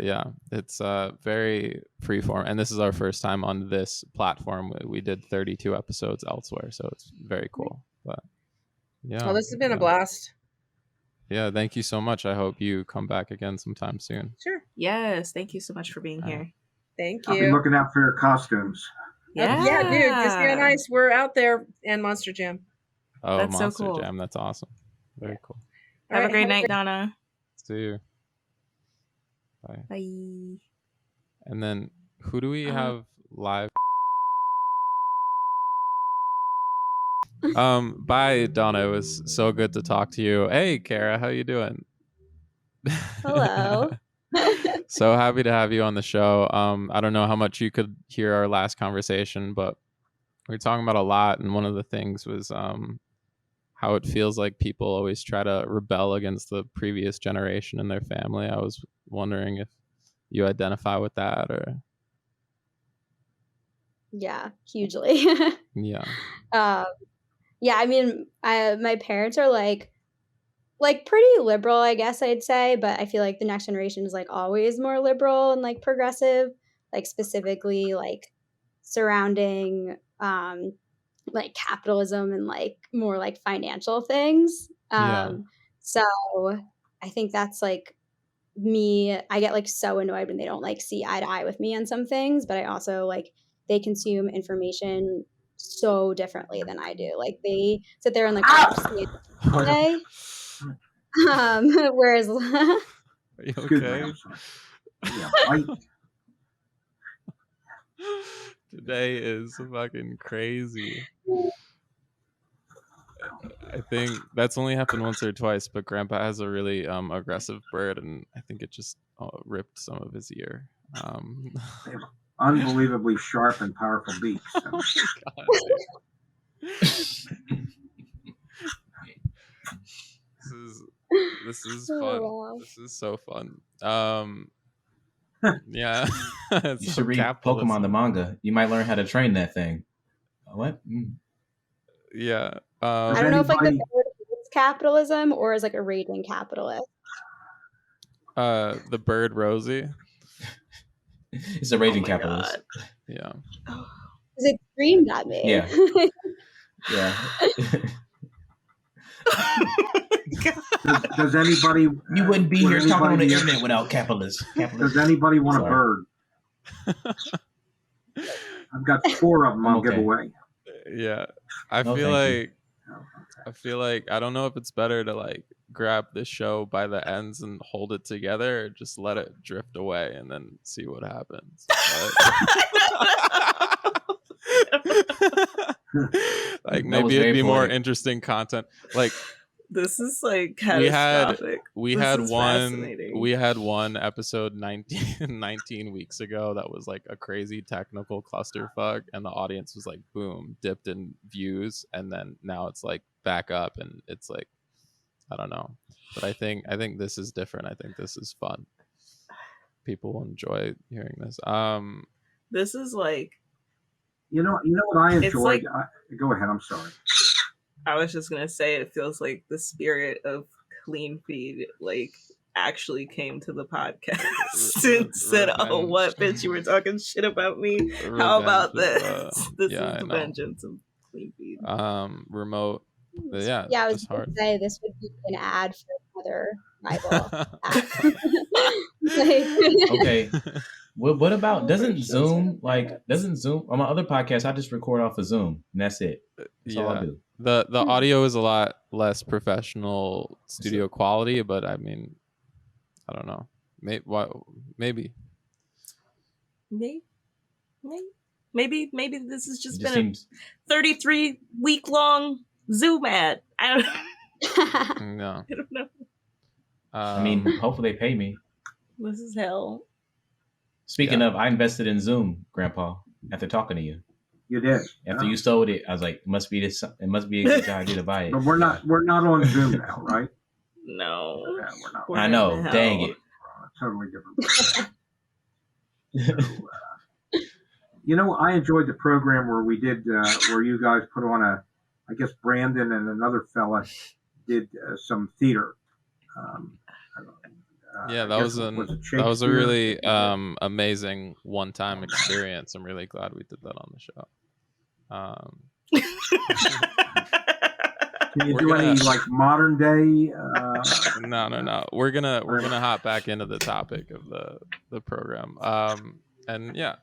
[SPEAKER 4] It's very freeform, and this is our first time on this platform. We did 32 episodes elsewhere, so it's very cool. But yeah.
[SPEAKER 6] Well, this has been a blast.
[SPEAKER 4] Yeah, thank you so much. I hope you come back again sometime soon.
[SPEAKER 6] Sure.
[SPEAKER 5] Yes, thank you so much for being here.
[SPEAKER 6] Thank
[SPEAKER 1] I'll be
[SPEAKER 6] you.
[SPEAKER 1] looking out for your costumes.
[SPEAKER 6] Yeah, dude, Disney on Ice. We're out there, and Monster Jam.
[SPEAKER 4] Oh,
[SPEAKER 5] That's so
[SPEAKER 4] Monster
[SPEAKER 5] cool.
[SPEAKER 4] Jam. That's awesome. Very cool.
[SPEAKER 6] All
[SPEAKER 5] Have
[SPEAKER 6] right,
[SPEAKER 5] a great night, Donna.
[SPEAKER 4] See you. Bye.
[SPEAKER 5] Bye.
[SPEAKER 4] And then who do we have live? Bye, Donna. It was so good to talk to you. Hey, Kara, how you doing?
[SPEAKER 7] Hello.
[SPEAKER 4] So happy to have you on the show. I don't know how much you could hear our last conversation, but we were talking about a lot, and one of the things was how it feels like people always try to rebel against the previous generation and their family. I was wondering if you identify with that, or
[SPEAKER 7] Yeah, hugely.
[SPEAKER 4] yeah.
[SPEAKER 7] Yeah, I mean, my parents are like pretty liberal, I guess I'd say, but I feel like the next generation is like always more liberal and like progressive, like specifically like surrounding like capitalism and like more like financial things.
[SPEAKER 4] Yeah.
[SPEAKER 7] So I think that's like me. I get like so annoyed when they don't like see eye to eye with me on some things, but I also like they consume information so differently than I do. Like they sit there and like watch CNN all day. Whereas
[SPEAKER 4] Are you
[SPEAKER 1] Excuse me,
[SPEAKER 4] okay?
[SPEAKER 1] I'm sorry. Yeah,
[SPEAKER 4] Today is fucking crazy. I think that's only happened once or twice, but Grandpa has a really aggressive bird, and I think it just ripped some of his ear.
[SPEAKER 1] they have unbelievably sharp and powerful beaks. So.
[SPEAKER 4] Oh my God, this is
[SPEAKER 7] Oh,
[SPEAKER 4] fun.
[SPEAKER 7] wow.
[SPEAKER 4] This is so fun. Yeah.
[SPEAKER 2] You should read Pokemon the manga. You might learn how to train that thing. What?
[SPEAKER 4] Yeah.
[SPEAKER 7] I don't know if like the bird is capitalism or is like a raging capitalist.
[SPEAKER 4] The bird Rosie.
[SPEAKER 2] It's a raging capitalist.
[SPEAKER 5] God.
[SPEAKER 4] Yeah.
[SPEAKER 7] Because it screamed at me.
[SPEAKER 2] Yeah. Yeah.
[SPEAKER 1] Does anybody?
[SPEAKER 2] You wouldn't be here talking on the
[SPEAKER 1] anybody-
[SPEAKER 2] internet without capitalists.
[SPEAKER 1] Does anybody want a bird? I've got 4 of them I'll give away.
[SPEAKER 4] Yeah. I
[SPEAKER 2] No,
[SPEAKER 4] feel
[SPEAKER 2] thank you.
[SPEAKER 4] like I feel like I don't know if it's better to like grab the show by the ends and hold it together or just let it drift away and then see what happens. Like maybe it'd be more
[SPEAKER 2] poetic.
[SPEAKER 4] interesting content. Like
[SPEAKER 5] This is like catastrophic.
[SPEAKER 4] we
[SPEAKER 5] This
[SPEAKER 4] had
[SPEAKER 5] is
[SPEAKER 4] one
[SPEAKER 5] fascinating.
[SPEAKER 4] we had one episode 19 weeks ago that was like a crazy technical clusterfuck, and the audience was like boom, dipped in views, and then now it's like back up and it's like I don't know. But I think this is different. I think this is fun. People will enjoy hearing this.
[SPEAKER 5] This is like
[SPEAKER 1] You know what I
[SPEAKER 5] It's
[SPEAKER 1] enjoyed?
[SPEAKER 5] like-
[SPEAKER 1] Go ahead. I'm sorry.
[SPEAKER 5] I was just gonna say it feels like the spirit of Clean Feed like actually came to the podcast and said, "Oh,
[SPEAKER 4] Revenge.
[SPEAKER 5] what bitch? You were talking shit about me. How about
[SPEAKER 4] Revenge
[SPEAKER 5] this?
[SPEAKER 4] of,
[SPEAKER 5] This
[SPEAKER 4] yeah,
[SPEAKER 5] is
[SPEAKER 4] I
[SPEAKER 5] the
[SPEAKER 4] know.
[SPEAKER 5] vengeance of Clean Feed."
[SPEAKER 4] Remote. Yeah,
[SPEAKER 7] Yeah, I was
[SPEAKER 4] just
[SPEAKER 7] going
[SPEAKER 4] hard.
[SPEAKER 7] to say this would be an ad for another rival app. Like-
[SPEAKER 2] Okay. Well, what about doesn't Zoom on my other podcast? I just record off of Zoom and that's it. That's all I do.
[SPEAKER 4] The audio is a lot less professional studio quality, but I mean, I don't know. Maybe
[SPEAKER 5] Maybe this has
[SPEAKER 2] It
[SPEAKER 5] just
[SPEAKER 2] just
[SPEAKER 5] been
[SPEAKER 2] seems
[SPEAKER 5] 33 week long Zoom ad. I
[SPEAKER 4] no.
[SPEAKER 5] don't know.
[SPEAKER 2] I mean, hopefully they pay me.
[SPEAKER 5] This is hell.
[SPEAKER 2] Speaking
[SPEAKER 4] Yeah.
[SPEAKER 2] of, I invested in Zoom, Grandpa, after talking to you.
[SPEAKER 1] You did.
[SPEAKER 2] After you sold it, I was like, it must be a good idea to buy it.
[SPEAKER 1] But we're not on Zoom now, right?
[SPEAKER 5] No.
[SPEAKER 1] Yeah, we're not.
[SPEAKER 5] We're
[SPEAKER 2] I
[SPEAKER 5] in
[SPEAKER 2] know,
[SPEAKER 5] hell.
[SPEAKER 2] dang it.
[SPEAKER 1] Totally different. So, I enjoyed the program where we did, where you guys put on I guess Brandon and another fella did some theater.
[SPEAKER 4] Yeah,
[SPEAKER 1] I
[SPEAKER 4] that
[SPEAKER 1] guess
[SPEAKER 4] was
[SPEAKER 1] it
[SPEAKER 4] that was a
[SPEAKER 1] Shakespeare?
[SPEAKER 4] really amazing one-time experience. I'm really glad we did that on the show.
[SPEAKER 1] Can you
[SPEAKER 4] We're
[SPEAKER 1] do
[SPEAKER 4] gonna-
[SPEAKER 1] any like modern day?
[SPEAKER 4] No. We're gonna hop back into the topic of the program. And yeah,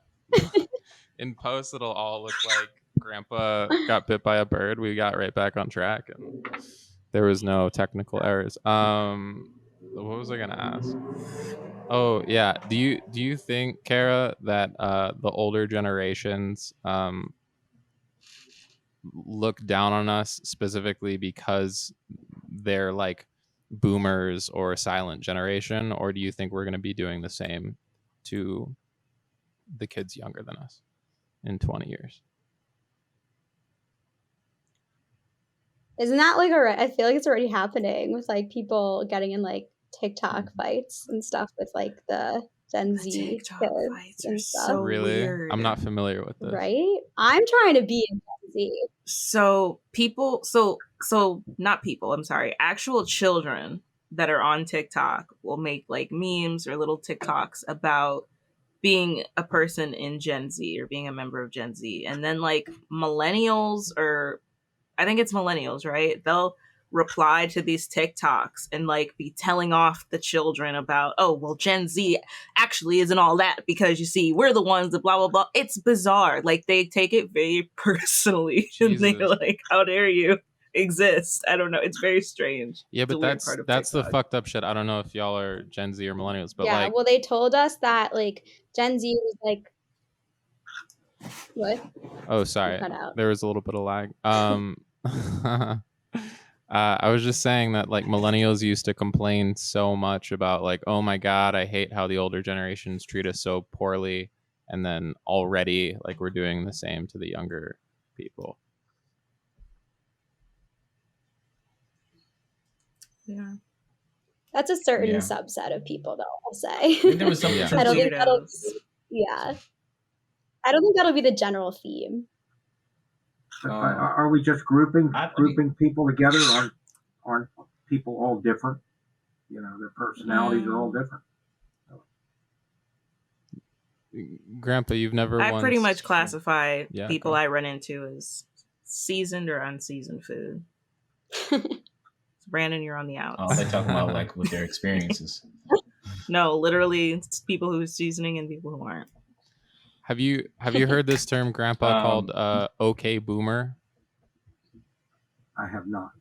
[SPEAKER 4] in post it'll all look like Grandpa got bit by a bird. We got right back on track, and there was no technical errors. What was I gonna ask? Oh yeah, do you think, Kara, that the older generations look down on us specifically because they're like boomers or silent generation, or do you think we're going to be doing the same to the kids younger than us in 20 years?
[SPEAKER 7] Isn't that like I feel like it's already happening with like people getting in like TikTok fights and stuff with like the Gen
[SPEAKER 5] The
[SPEAKER 7] Z
[SPEAKER 5] TikTok
[SPEAKER 7] kids
[SPEAKER 5] fights are
[SPEAKER 7] and stuff.
[SPEAKER 5] so
[SPEAKER 4] Really?
[SPEAKER 5] weird.
[SPEAKER 4] I'm not familiar with this.
[SPEAKER 7] Right? I'm trying to be a Gen Z.
[SPEAKER 5] So not people, I'm sorry, actual children that are on TikTok will make like memes or little TikToks about being a person in Gen Z or being a member of Gen Z. And then like millennials, or I think it's millennials, right? They'll reply to these TikToks and like be telling off the children about, oh, well, Gen Z actually isn't all that because you see, we're the ones that blah, blah, blah. It's bizarre. Like they take it very personally and they're
[SPEAKER 4] Jesus.
[SPEAKER 5] like, how dare you exist? I don't know. It's very strange.
[SPEAKER 4] Yeah,
[SPEAKER 5] It's a
[SPEAKER 4] but
[SPEAKER 5] weird
[SPEAKER 4] that's
[SPEAKER 5] part of
[SPEAKER 4] that's the
[SPEAKER 5] TikTok.
[SPEAKER 4] fucked up shit. I don't know if y'all are Gen Z or millennials, but
[SPEAKER 7] yeah,
[SPEAKER 4] like,
[SPEAKER 7] well, they told us that like Gen Z was like, what?
[SPEAKER 4] oh, sorry,
[SPEAKER 7] Cut out.
[SPEAKER 4] there was a little bit of lag. I was just saying that like millennials used to complain so much about like, oh my god, I hate how the older generations treat us so poorly, and then already like we're doing the same to the younger people.
[SPEAKER 5] Yeah.
[SPEAKER 7] That's a certain
[SPEAKER 2] Yeah.
[SPEAKER 7] subset of people, though, I'll say.
[SPEAKER 2] I think there was something
[SPEAKER 4] Yeah.
[SPEAKER 7] I don't think that'll,
[SPEAKER 5] Weirdos.
[SPEAKER 7] yeah. I don't think that'll be the general theme.
[SPEAKER 1] Are we just grouping
[SPEAKER 2] I think-
[SPEAKER 1] grouping people together? Aren't people all different? You know, their personalities are all different.
[SPEAKER 4] Grandpa, you've never
[SPEAKER 5] I
[SPEAKER 4] once...
[SPEAKER 5] pretty much classify
[SPEAKER 4] Yeah,
[SPEAKER 5] people
[SPEAKER 4] go.
[SPEAKER 5] I run into as seasoned or unseasoned food. Brandon, you're on the outs.
[SPEAKER 2] Oh, they talking about like with their experiences.
[SPEAKER 5] No, literally, it's people who are seasoning and people who aren't.
[SPEAKER 4] Have you heard this term, Grandpa, called "okay boomer"?
[SPEAKER 1] I have not.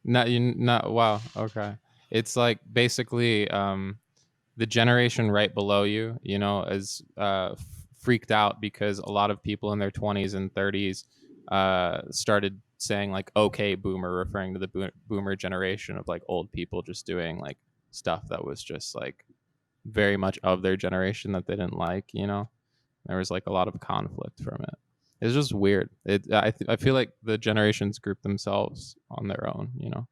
[SPEAKER 4] Not wow. Okay, it's like basically the generation right below you. You know, is freaked out because a lot of people in their 20s and 30s started saying like "okay boomer," referring to the boomer generation of like old people just doing like stuff that was just like very much of their generation that they didn't like. You know. There was like a lot of conflict from it. It's just weird. I feel like the generations group themselves on their own, you know.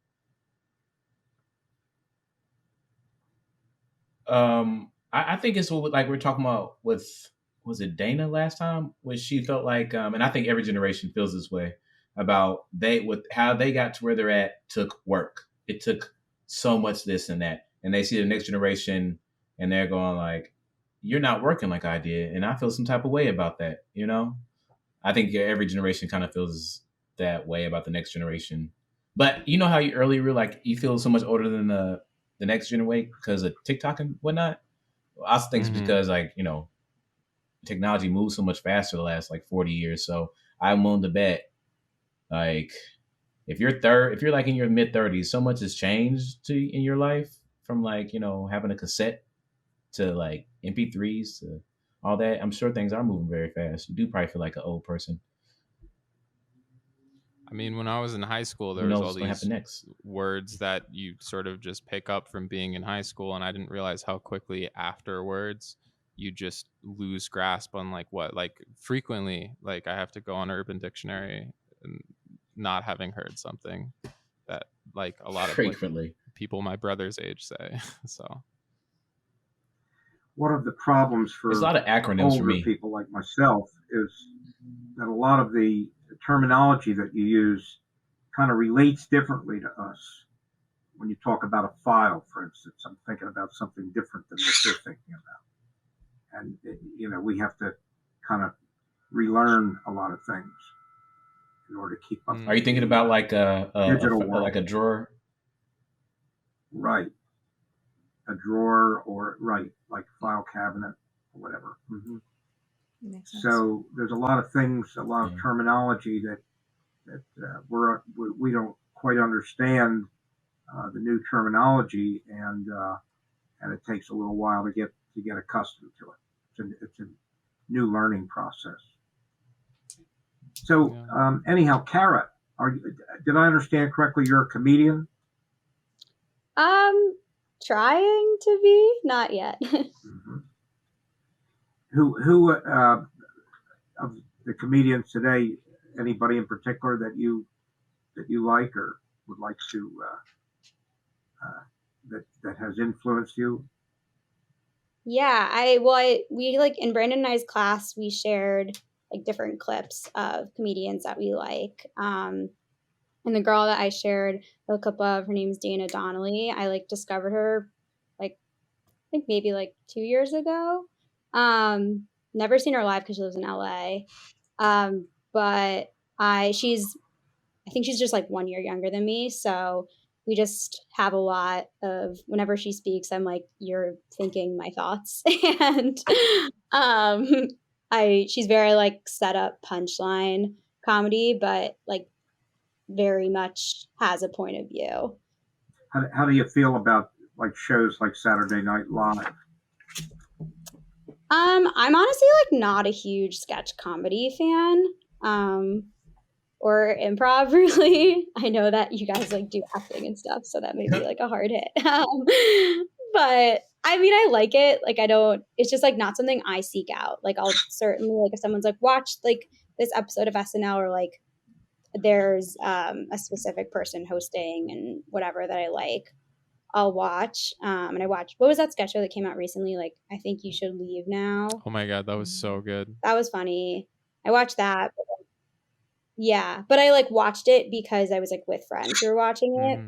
[SPEAKER 2] I think it's what like we're talking about with, was it Dana last time, where she felt like and I think every generation feels this way about how they got to where they're at took work. It took so much this and that, and they see the next generation and they're going like, you're not working like I did, and I feel some type of way about that, you know. I think every generation kind of feels that way about the next generation. But you know how you earlier were like you feel so much older than the next generation because of TikTok and whatnot. Well, I also think it's because like, you know, technology moves so much faster the last like 40 years. So I'm willing to bet like if you're like in your mid 30s, so much has changed in your life from like, you know, having a cassette to like MP3s to all that. I'm sure things are moving very fast. You do probably feel like an old person.
[SPEAKER 4] I mean, when I was in high school, there
[SPEAKER 2] Who
[SPEAKER 4] was
[SPEAKER 2] knows
[SPEAKER 4] all
[SPEAKER 2] what's gonna
[SPEAKER 4] these
[SPEAKER 2] happen next?
[SPEAKER 4] words that you sort of just pick up from being in high school, and I didn't realize how quickly afterwards you just lose grasp on like what, like frequently, like I have to go on Urban Dictionary and not having heard something that like a lot of
[SPEAKER 2] Frequently.
[SPEAKER 4] like, people my brother's age say. So
[SPEAKER 1] One of the problems for
[SPEAKER 2] There's a lot of acronyms for
[SPEAKER 1] older
[SPEAKER 2] me.
[SPEAKER 1] people like myself is that a lot of the terminology that you use kind of relates differently to us. When you talk about a file, for instance, I'm thinking about something different than what you're thinking about. And, you know, we have to kind of relearn a lot of things in order to keep up.
[SPEAKER 2] Are you thinking about like
[SPEAKER 1] Digital world.
[SPEAKER 2] like a drawer?
[SPEAKER 1] Right. A drawer or, right, like file cabinet or whatever. Mm-hmm.
[SPEAKER 5] Makes sense.
[SPEAKER 1] So there's a lot of things, a lot of terminology that we don't quite understand the new terminology, and it takes a little while to get accustomed to it. It's a new learning process. So anyhow, Kara, did I understand correctly? You're a comedian?
[SPEAKER 7] Trying to be, not yet.
[SPEAKER 1] Mm-hmm. Who of the comedians today, anybody in particular that you like or would like to that has influenced you?
[SPEAKER 7] Yeah, we like in Brandon and I's class, we shared like different clips of comedians that we like. And the girl that I shared a clip of, her name's Dana Donnelly. I like discovered her like I think maybe like 2 years ago. Never seen her live because she lives in LA. But she's I think she's just like 1 year younger than me. So we just have a lot of, whenever she speaks, I'm like, you're thinking my thoughts. And she's very like set up punchline comedy, but like very much has a point of view.
[SPEAKER 1] How do you feel about like shows like Saturday Night Live?
[SPEAKER 7] I'm honestly like not a huge sketch comedy fan. Or improv, really. I know that you guys like do acting and stuff, so that may be like a hard hit. But I mean, I like it. Like, it's just like not something I seek out. Like, I'll certainly, like, if someone's like, watch like this episode of SNL, or like there's a specific person hosting and whatever that I like, I'll watch. And I watched, what was that sketch show that came out recently? Like, I Think You Should Leave Now.
[SPEAKER 4] Oh my God, that was so good.
[SPEAKER 7] That was funny. I watched that. Yeah, but I like watched it because I was like with friends who were watching it.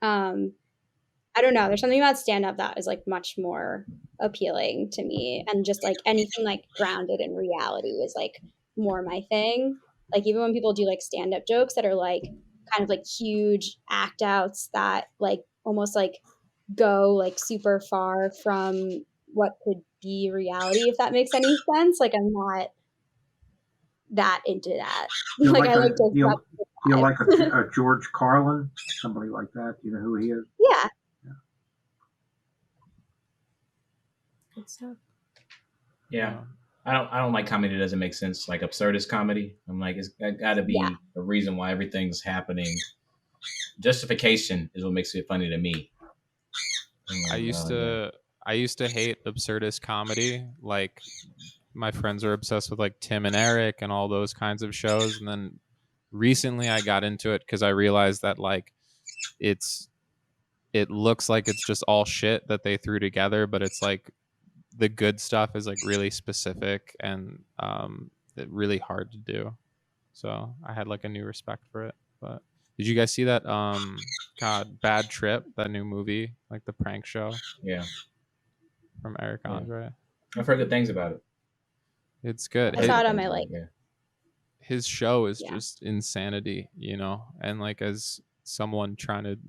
[SPEAKER 7] I don't know. There's something about stand up that is like much more appealing to me, and just like anything like grounded in reality is like more my thing. Like even when people do like stand up jokes that are like kind of like huge act outs that like almost like go like super far from what could be reality, if that makes any sense. Like I'm not that into that.
[SPEAKER 1] You
[SPEAKER 7] Like
[SPEAKER 1] like
[SPEAKER 7] I like to
[SPEAKER 1] you like a George Carlin, somebody like that. You know who he is?
[SPEAKER 7] yeah.
[SPEAKER 5] Good stuff.
[SPEAKER 2] Yeah. I don't like comedy that doesn't make sense, like absurdist comedy. I'm like, it's got to be a reason why everything's happening. Justification is what makes it funny to me.
[SPEAKER 4] I used to hate absurdist comedy. Like my friends are obsessed with like Tim and Eric and all those kinds of shows, and then recently I got into it because I realized that like it looks like it's just all shit that they threw together, but it's like the good stuff is like really specific and really hard to do. So I had like a new respect for it. But did you guys see that Bad Trip, that new movie, like the prank show?
[SPEAKER 2] Yeah.
[SPEAKER 4] From Eric Andre.
[SPEAKER 2] I've heard good things about it.
[SPEAKER 4] It's good.
[SPEAKER 7] I saw it on my like.
[SPEAKER 4] His show is just insanity, you know, and like as someone trying to,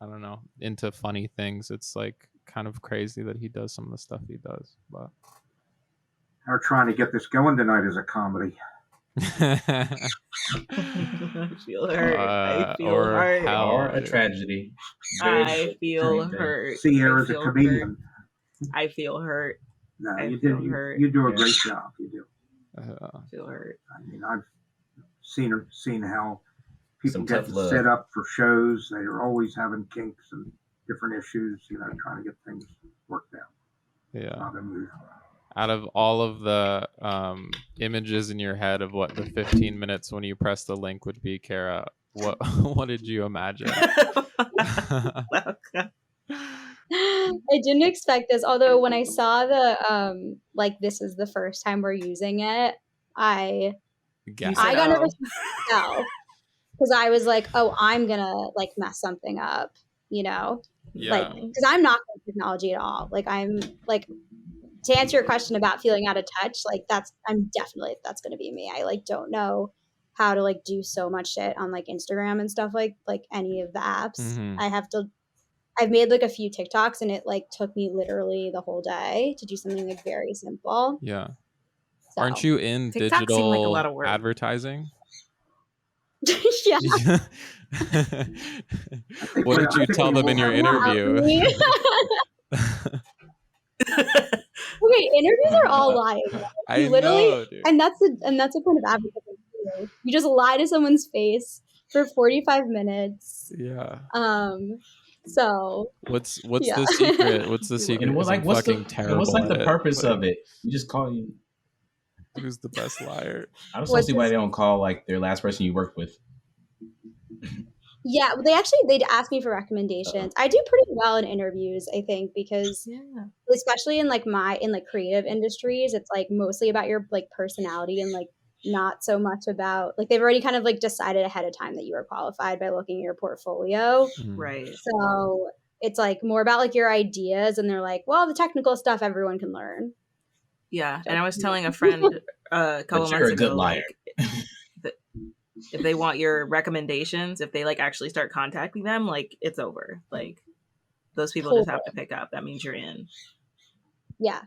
[SPEAKER 4] I don't know, into funny things, it's like kind of crazy that he does some of the stuff he does. But
[SPEAKER 1] We're trying to get this going tonight as a comedy.
[SPEAKER 5] I feel hurt. I feel hurt.
[SPEAKER 2] Hell, or a tragedy.
[SPEAKER 5] I feel hurt.
[SPEAKER 1] Sierra's a comedian.
[SPEAKER 5] I feel hurt.
[SPEAKER 1] No, you do. You do a great job. You do.
[SPEAKER 5] I feel hurt.
[SPEAKER 1] I mean, I've seen how people
[SPEAKER 2] Some
[SPEAKER 1] get
[SPEAKER 2] tough love.
[SPEAKER 1] set up for shows. They are always having kinks and different issues. You know, trying to get things worked out.
[SPEAKER 4] Yeah.
[SPEAKER 1] Not unusual.
[SPEAKER 4] Out of all of the images in your head of what the 15 minutes when you press the link would be, Kara, what did you imagine?
[SPEAKER 7] I didn't expect this, although when I saw the like this is the first time we're using it, I got nervous myself because I was like, oh, I'm gonna like mess something up, you know? Like because I'm not good at technology at all. Like I'm like, to answer your question about feeling out of touch, like that's gonna be me. I like don't know how to like do so much shit on like Instagram and stuff like any of the apps.
[SPEAKER 4] Mm-hmm.
[SPEAKER 7] I've made like a few TikToks and it like took me literally the whole day to do something like very simple.
[SPEAKER 4] Yeah.
[SPEAKER 7] So.
[SPEAKER 4] Aren't you in
[SPEAKER 5] TikToks
[SPEAKER 4] digital
[SPEAKER 5] seem like a lot of work.
[SPEAKER 4] advertising?
[SPEAKER 7] Yeah.
[SPEAKER 4] What did you tell them in your interview?
[SPEAKER 7] Okay, interviews are all lying.
[SPEAKER 4] I know, dude.
[SPEAKER 7] and that's the point of advertising. You just lie to someone's face for 45 minutes.
[SPEAKER 4] Yeah.
[SPEAKER 7] So
[SPEAKER 2] what's
[SPEAKER 4] the secret? What's the secret?
[SPEAKER 2] And what's the purpose of it? You just call you.
[SPEAKER 4] Who's the best liar?
[SPEAKER 2] I just don't see why they don't call like their last person you worked with.
[SPEAKER 7] Yeah, they'd ask me for recommendations. I do pretty well in interviews, I think, because especially in like creative industries, it's like mostly about your like personality and like not so much about like they've already kind of like decided ahead of time that you are qualified by looking at your portfolio.
[SPEAKER 5] Right.
[SPEAKER 7] So it's like more about like your ideas, and they're like, well, the technical stuff everyone can learn.
[SPEAKER 5] Yeah, and I was telling a friend a couple months ago.
[SPEAKER 2] You're a good liar.
[SPEAKER 5] if they want your recommendations, if they like actually start contacting them, like it's over. Like those people just have to pick up. That means you're in.
[SPEAKER 7] Yeah.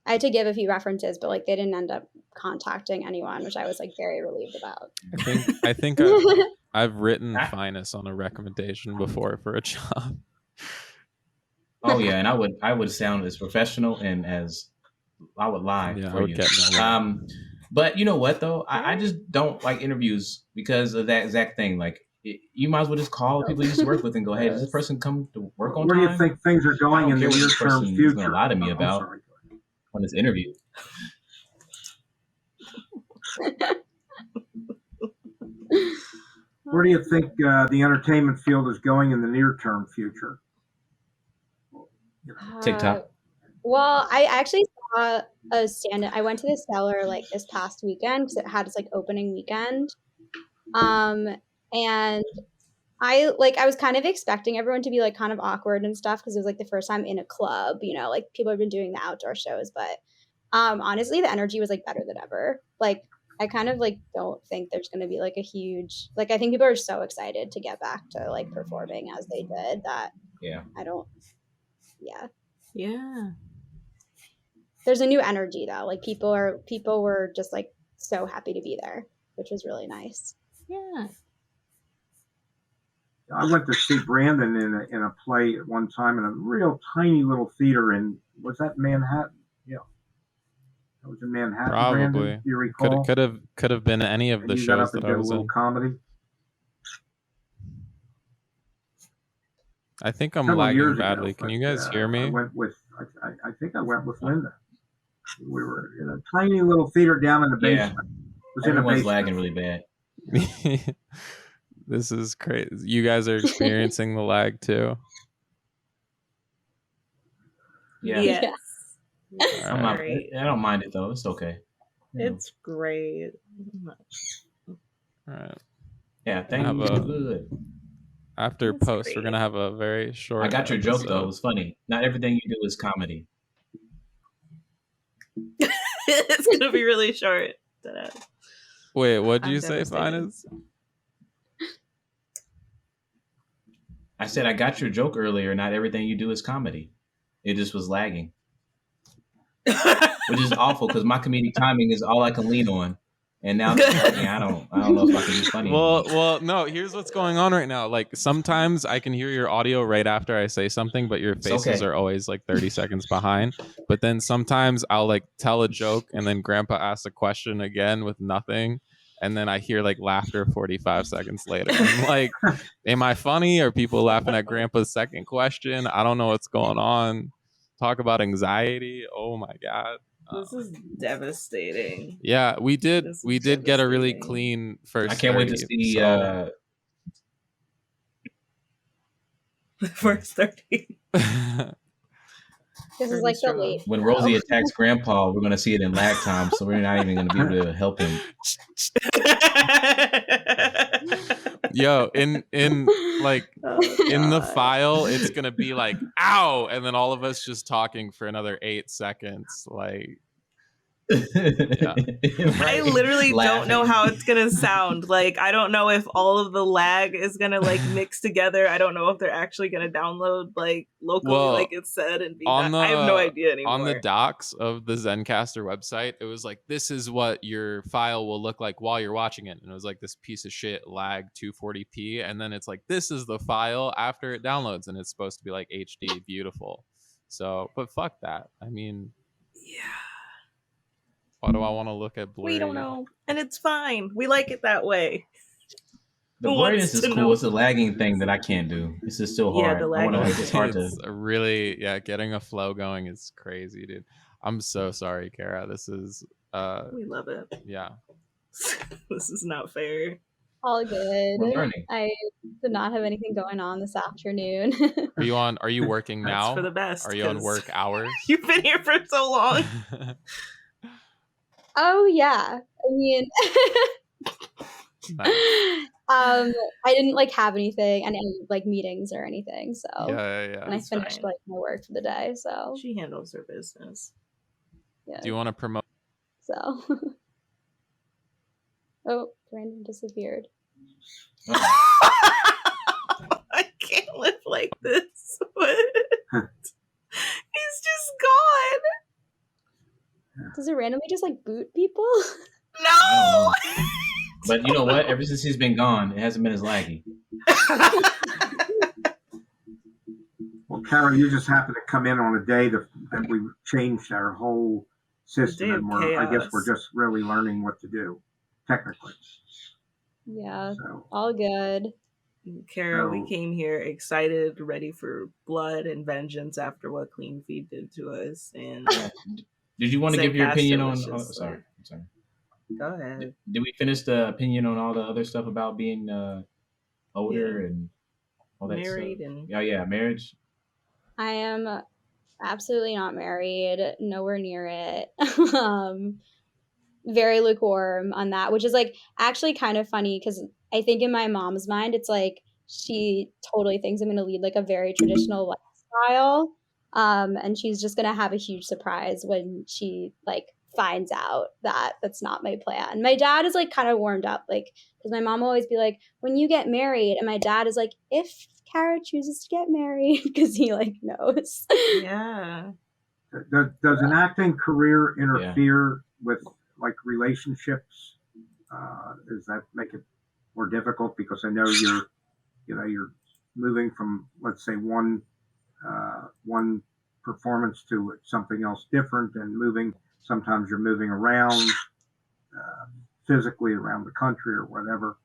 [SPEAKER 7] I had to give a few references, but like they didn't end up contacting anyone, which I was like very relieved about.
[SPEAKER 4] I think I've written Phines on a recommendation before for a job.
[SPEAKER 2] Oh yeah, and I would sound as professional and as I would lie for you. But you know what though? I just don't like interviews because of that exact thing. Like you might as well just call people you used to work with and go, "Hey, does this person come to work on time?"
[SPEAKER 1] Where do you think things are going in the near-term future?
[SPEAKER 2] Going to lie to me about on this interview.
[SPEAKER 1] Where do you think the entertainment field is going in the near-term future?
[SPEAKER 2] TikTok.
[SPEAKER 7] Well, I actually saw a stand-up. I went to the Cellar like this past weekend because it had its like opening weekend. And I was kind of expecting everyone to be like kind of awkward and stuff because it was like the first time in a club, you know, like people have been doing the outdoor shows, but honestly the energy was like better than ever. Like I kind of like don't think there's going to be like a huge, like I think people are so excited to get back to like performing as they did that
[SPEAKER 5] Yeah.
[SPEAKER 7] There's a new energy though. Like people were just like so happy to be there, which was really nice.
[SPEAKER 5] Yeah.
[SPEAKER 1] I went to see Brandon in a play at one time in a real tiny little theater in, was that Manhattan? Yeah. That was in Manhattan.
[SPEAKER 4] Probably.
[SPEAKER 1] Brandon, do you recall?
[SPEAKER 4] Could have been any of the shows that I was in.
[SPEAKER 1] Comedy.
[SPEAKER 4] I think I'm lagging badly. Can you guys hear me?
[SPEAKER 1] I think I went with Linda. We were in a tiny little theater down in the basement. It was
[SPEAKER 2] Everyone's lagging really bad.
[SPEAKER 4] This is crazy. You guys are experiencing the lag too.
[SPEAKER 2] Yeah.
[SPEAKER 5] Yes.
[SPEAKER 2] I don't mind it though. It's okay.
[SPEAKER 5] It's great.
[SPEAKER 4] All right.
[SPEAKER 2] Yeah, thank you. Good.
[SPEAKER 4] After post, we're gonna have a very short.
[SPEAKER 2] I got your joke though. It was funny. Not everything you do is comedy.
[SPEAKER 5] It's gonna be really short.
[SPEAKER 4] Wait, what did you say, Phines?
[SPEAKER 2] I said I got your joke earlier. Not everything you do is comedy. It just was lagging, which is awful because my comedic timing is all I can lean on. And now I don't know if I can be funny.
[SPEAKER 4] Well, no. Here's what's going on right now. Like sometimes I can hear your audio right after I say something, but your faces are always like 30 seconds behind. But then sometimes I'll like tell a joke, and then Grandpa asks a question again with nothing, and then I hear like laughter 45 seconds later. I'm like, am I funny? Are people laughing at Grandpa's second question? I don't know what's going on. Talk about anxiety. Oh my God.
[SPEAKER 5] This is devastating.
[SPEAKER 4] Yeah, we did get a really clean first.
[SPEAKER 2] I can't wait to see
[SPEAKER 5] first 30.
[SPEAKER 7] This is like the late.
[SPEAKER 2] When Rosie attacks Grandpa, we're gonna see it in lag time, so we're not even gonna be able to help him.
[SPEAKER 4] Yo, in the file, it's gonna be like ow, and then all of us just talking for another 8 seconds, like. Yeah.
[SPEAKER 5] I literally don't know how it's gonna sound. Like I don't know if all of the lag is gonna like mix together. I don't know if they're actually gonna download like locally, like it said, and be I have no idea anymore.
[SPEAKER 4] On the docs of the Zencastr website, it was like, this is what your file will look like while you're watching it, and it was like this piece of shit lag 240p, and then it's like, this is the file after it downloads, and it's supposed to be like HD beautiful. So, but fuck that. I mean,
[SPEAKER 5] yeah.
[SPEAKER 4] Why do I want to look at blurry?
[SPEAKER 5] We don't know. And it's fine. We like it that way.
[SPEAKER 2] The blurriness is cool. It's a lagging thing that I can't do. This is still hard.
[SPEAKER 5] Yeah, the lagging.
[SPEAKER 2] It's hard to...
[SPEAKER 4] really, getting a flow going is crazy, dude. I'm so sorry, Kara. This is...
[SPEAKER 5] we love it.
[SPEAKER 4] Yeah.
[SPEAKER 5] This is not fair.
[SPEAKER 7] All good. I did not have anything going on this afternoon.
[SPEAKER 4] Are you working now?
[SPEAKER 5] That's for the best.
[SPEAKER 4] Are you on work hours?
[SPEAKER 5] You've been here for so long.
[SPEAKER 7] Oh yeah, I mean,
[SPEAKER 4] nice.
[SPEAKER 7] I didn't like have anything, any like meetings or anything. So
[SPEAKER 4] yeah.
[SPEAKER 7] And I finished like my work for the day. So
[SPEAKER 5] she handles her business.
[SPEAKER 7] Yeah.
[SPEAKER 4] Do you want to promote?
[SPEAKER 7] So, oh, Brandon disappeared.
[SPEAKER 5] I can't live like this. What? He's just gone.
[SPEAKER 7] Does it randomly just like boot people?
[SPEAKER 5] No.
[SPEAKER 2] But you know what? Ever since he's been gone, it hasn't been as laggy.
[SPEAKER 1] Well, Kara, you just happened to come in on a day that we changed our whole system,
[SPEAKER 5] day of
[SPEAKER 1] and I guess we're
[SPEAKER 5] chaos.
[SPEAKER 1] just really learning what to do, technically.
[SPEAKER 7] Yeah,
[SPEAKER 1] So,
[SPEAKER 7] all good.
[SPEAKER 5] Kara, we
[SPEAKER 1] So-
[SPEAKER 5] came here excited, ready for blood and vengeance after what Clean Feed did to us. And
[SPEAKER 2] Did you want to
[SPEAKER 5] St.
[SPEAKER 2] give your opinion
[SPEAKER 5] Pastor
[SPEAKER 2] on?
[SPEAKER 5] was
[SPEAKER 2] Oh,
[SPEAKER 5] just
[SPEAKER 2] sorry, I'm sorry.
[SPEAKER 5] go ahead.
[SPEAKER 2] Did we finish the opinion on all the other stuff about being older
[SPEAKER 5] Yeah.
[SPEAKER 2] and all that
[SPEAKER 5] Married
[SPEAKER 2] stuff?
[SPEAKER 5] and
[SPEAKER 2] Yeah, marriage.
[SPEAKER 7] I am absolutely not married, nowhere near it. Very lukewarm on that, which is like actually kind of funny because I think in my mom's mind, it's like she totally thinks I'm going to lead like a very traditional lifestyle. And she's just going to have a huge surprise when she like finds out that that's not my plan. My dad is like kind of warmed up, like, because my mom will always be like, when you get married, and my dad is like, if Kara chooses to get married, because he like knows.
[SPEAKER 5] yeah.
[SPEAKER 1] does an acting career interfere with like relationships? Does that make it more difficult? Because I know you're moving from, let's say, one performance to something else different, and sometimes you're moving around physically around the country or whatever.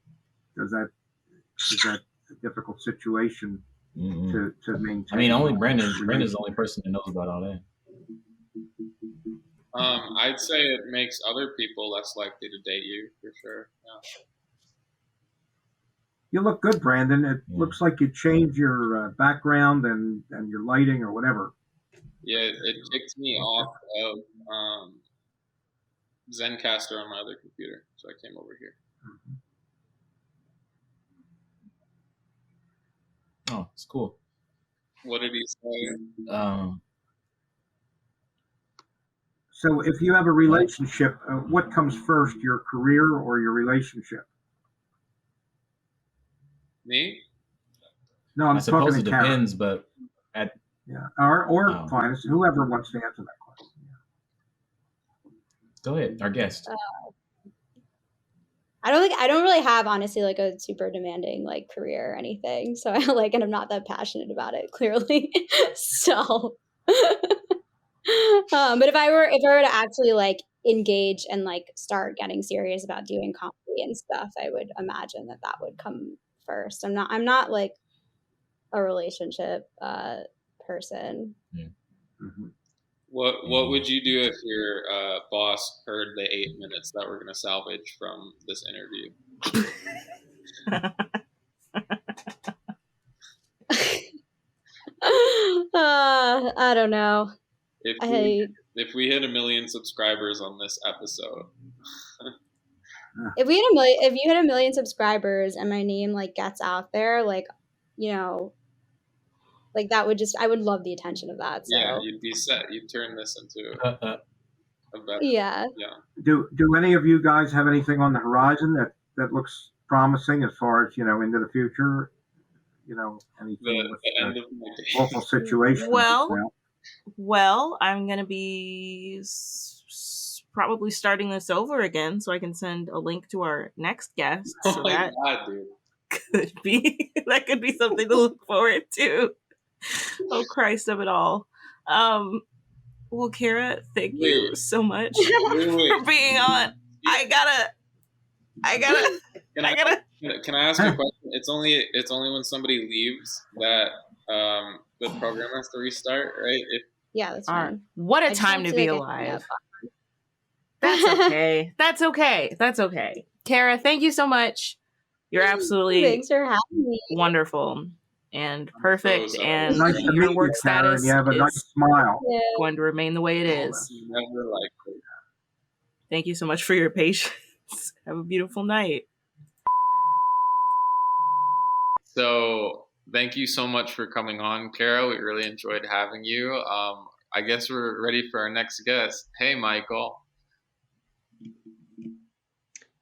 [SPEAKER 1] Is that a difficult situation to maintain?
[SPEAKER 2] I mean, only Brendan's the only person that knows about all that.
[SPEAKER 8] I'd say it makes other people less likely to date you, for sure. Yeah.
[SPEAKER 1] You look good, Brandon. It looks like you changed your background and your lighting or whatever.
[SPEAKER 8] Yeah, it kicked me off of Zencaster on my other computer, so I came over here.
[SPEAKER 2] Oh, it's cool.
[SPEAKER 8] What did he say?
[SPEAKER 1] So if you have a relationship, what comes first, your career or your relationship?
[SPEAKER 8] Me?
[SPEAKER 1] No, I'm
[SPEAKER 2] I suppose
[SPEAKER 1] talking
[SPEAKER 2] it
[SPEAKER 1] to Karen.
[SPEAKER 2] depends, but
[SPEAKER 1] or Phines, whoever wants to answer that question.
[SPEAKER 2] Go ahead, our guest.
[SPEAKER 7] I don't really have honestly like a super demanding like career or anything. So I like, and I'm not that passionate about it clearly. So, but if I were to actually like engage and like start getting serious about doing comedy and stuff, I would imagine that would come first. I'm not like a relationship person.
[SPEAKER 2] Yeah.
[SPEAKER 1] Mm-hmm.
[SPEAKER 8] What would you do if your boss heard the 8 minutes that we're going to salvage from this interview?
[SPEAKER 7] I don't know.
[SPEAKER 8] If we hit 1 million subscribers on this episode,
[SPEAKER 7] if you hit 1 million subscribers and my name like gets out there, like, you know, like that would I would love the attention of that. So
[SPEAKER 8] yeah, you'd be set. You'd turn this into a better.
[SPEAKER 7] Yeah.
[SPEAKER 1] Do any of you guys have anything on the horizon that looks promising as far as, into the future? Anything with
[SPEAKER 8] the end of my day.
[SPEAKER 1] local situation?
[SPEAKER 5] Well, I'm gonna be probably starting this over again, so I can send a link to our next guest.
[SPEAKER 8] Oh
[SPEAKER 5] so
[SPEAKER 8] my
[SPEAKER 5] that
[SPEAKER 8] god, dude!
[SPEAKER 5] could be something to look forward to. Oh Christ of it all. Well, Kara, thank you so much for being on. I gotta.
[SPEAKER 8] Can I ask you a question? It's only when somebody leaves that the program has to restart, right?
[SPEAKER 7] Yeah, that's fine.
[SPEAKER 5] What a time to be alive. That's okay. That's okay. Kara, thank you so much. You're absolutely
[SPEAKER 7] Thanks for having me.
[SPEAKER 5] Wonderful and perfect, and
[SPEAKER 1] nice to
[SPEAKER 5] your
[SPEAKER 1] meet
[SPEAKER 5] work
[SPEAKER 1] you, Kara,
[SPEAKER 5] status
[SPEAKER 1] and you have a nice
[SPEAKER 5] is
[SPEAKER 1] smile.
[SPEAKER 5] going to remain the way it is.
[SPEAKER 8] Never liked it.
[SPEAKER 5] Thank you so much for your patience. Have a beautiful night.
[SPEAKER 8] So thank you so much for coming on, Kara. We really enjoyed having you. I guess we're ready for our next guest. Hey, Michael.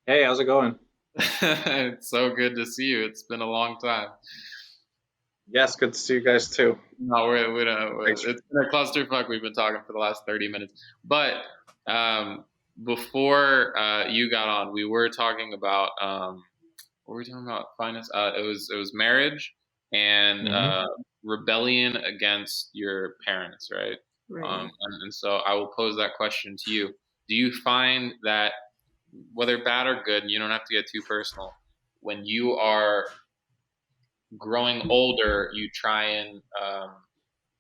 [SPEAKER 9] Hey, how's it going?
[SPEAKER 8] It's so good to see you. It's been a long time.
[SPEAKER 9] Yes, good to see you guys too.
[SPEAKER 8] No, it's been a clusterfuck. We've been talking for the last 30 minutes. But before you got on, we were talking about what were we talking about? Finance. It was marriage and rebellion against your parents, right?
[SPEAKER 5] Right.
[SPEAKER 8] And so I will pose that question to you. Do you find that, whether bad or good, and you don't have to get too personal, when you are growing older, you try and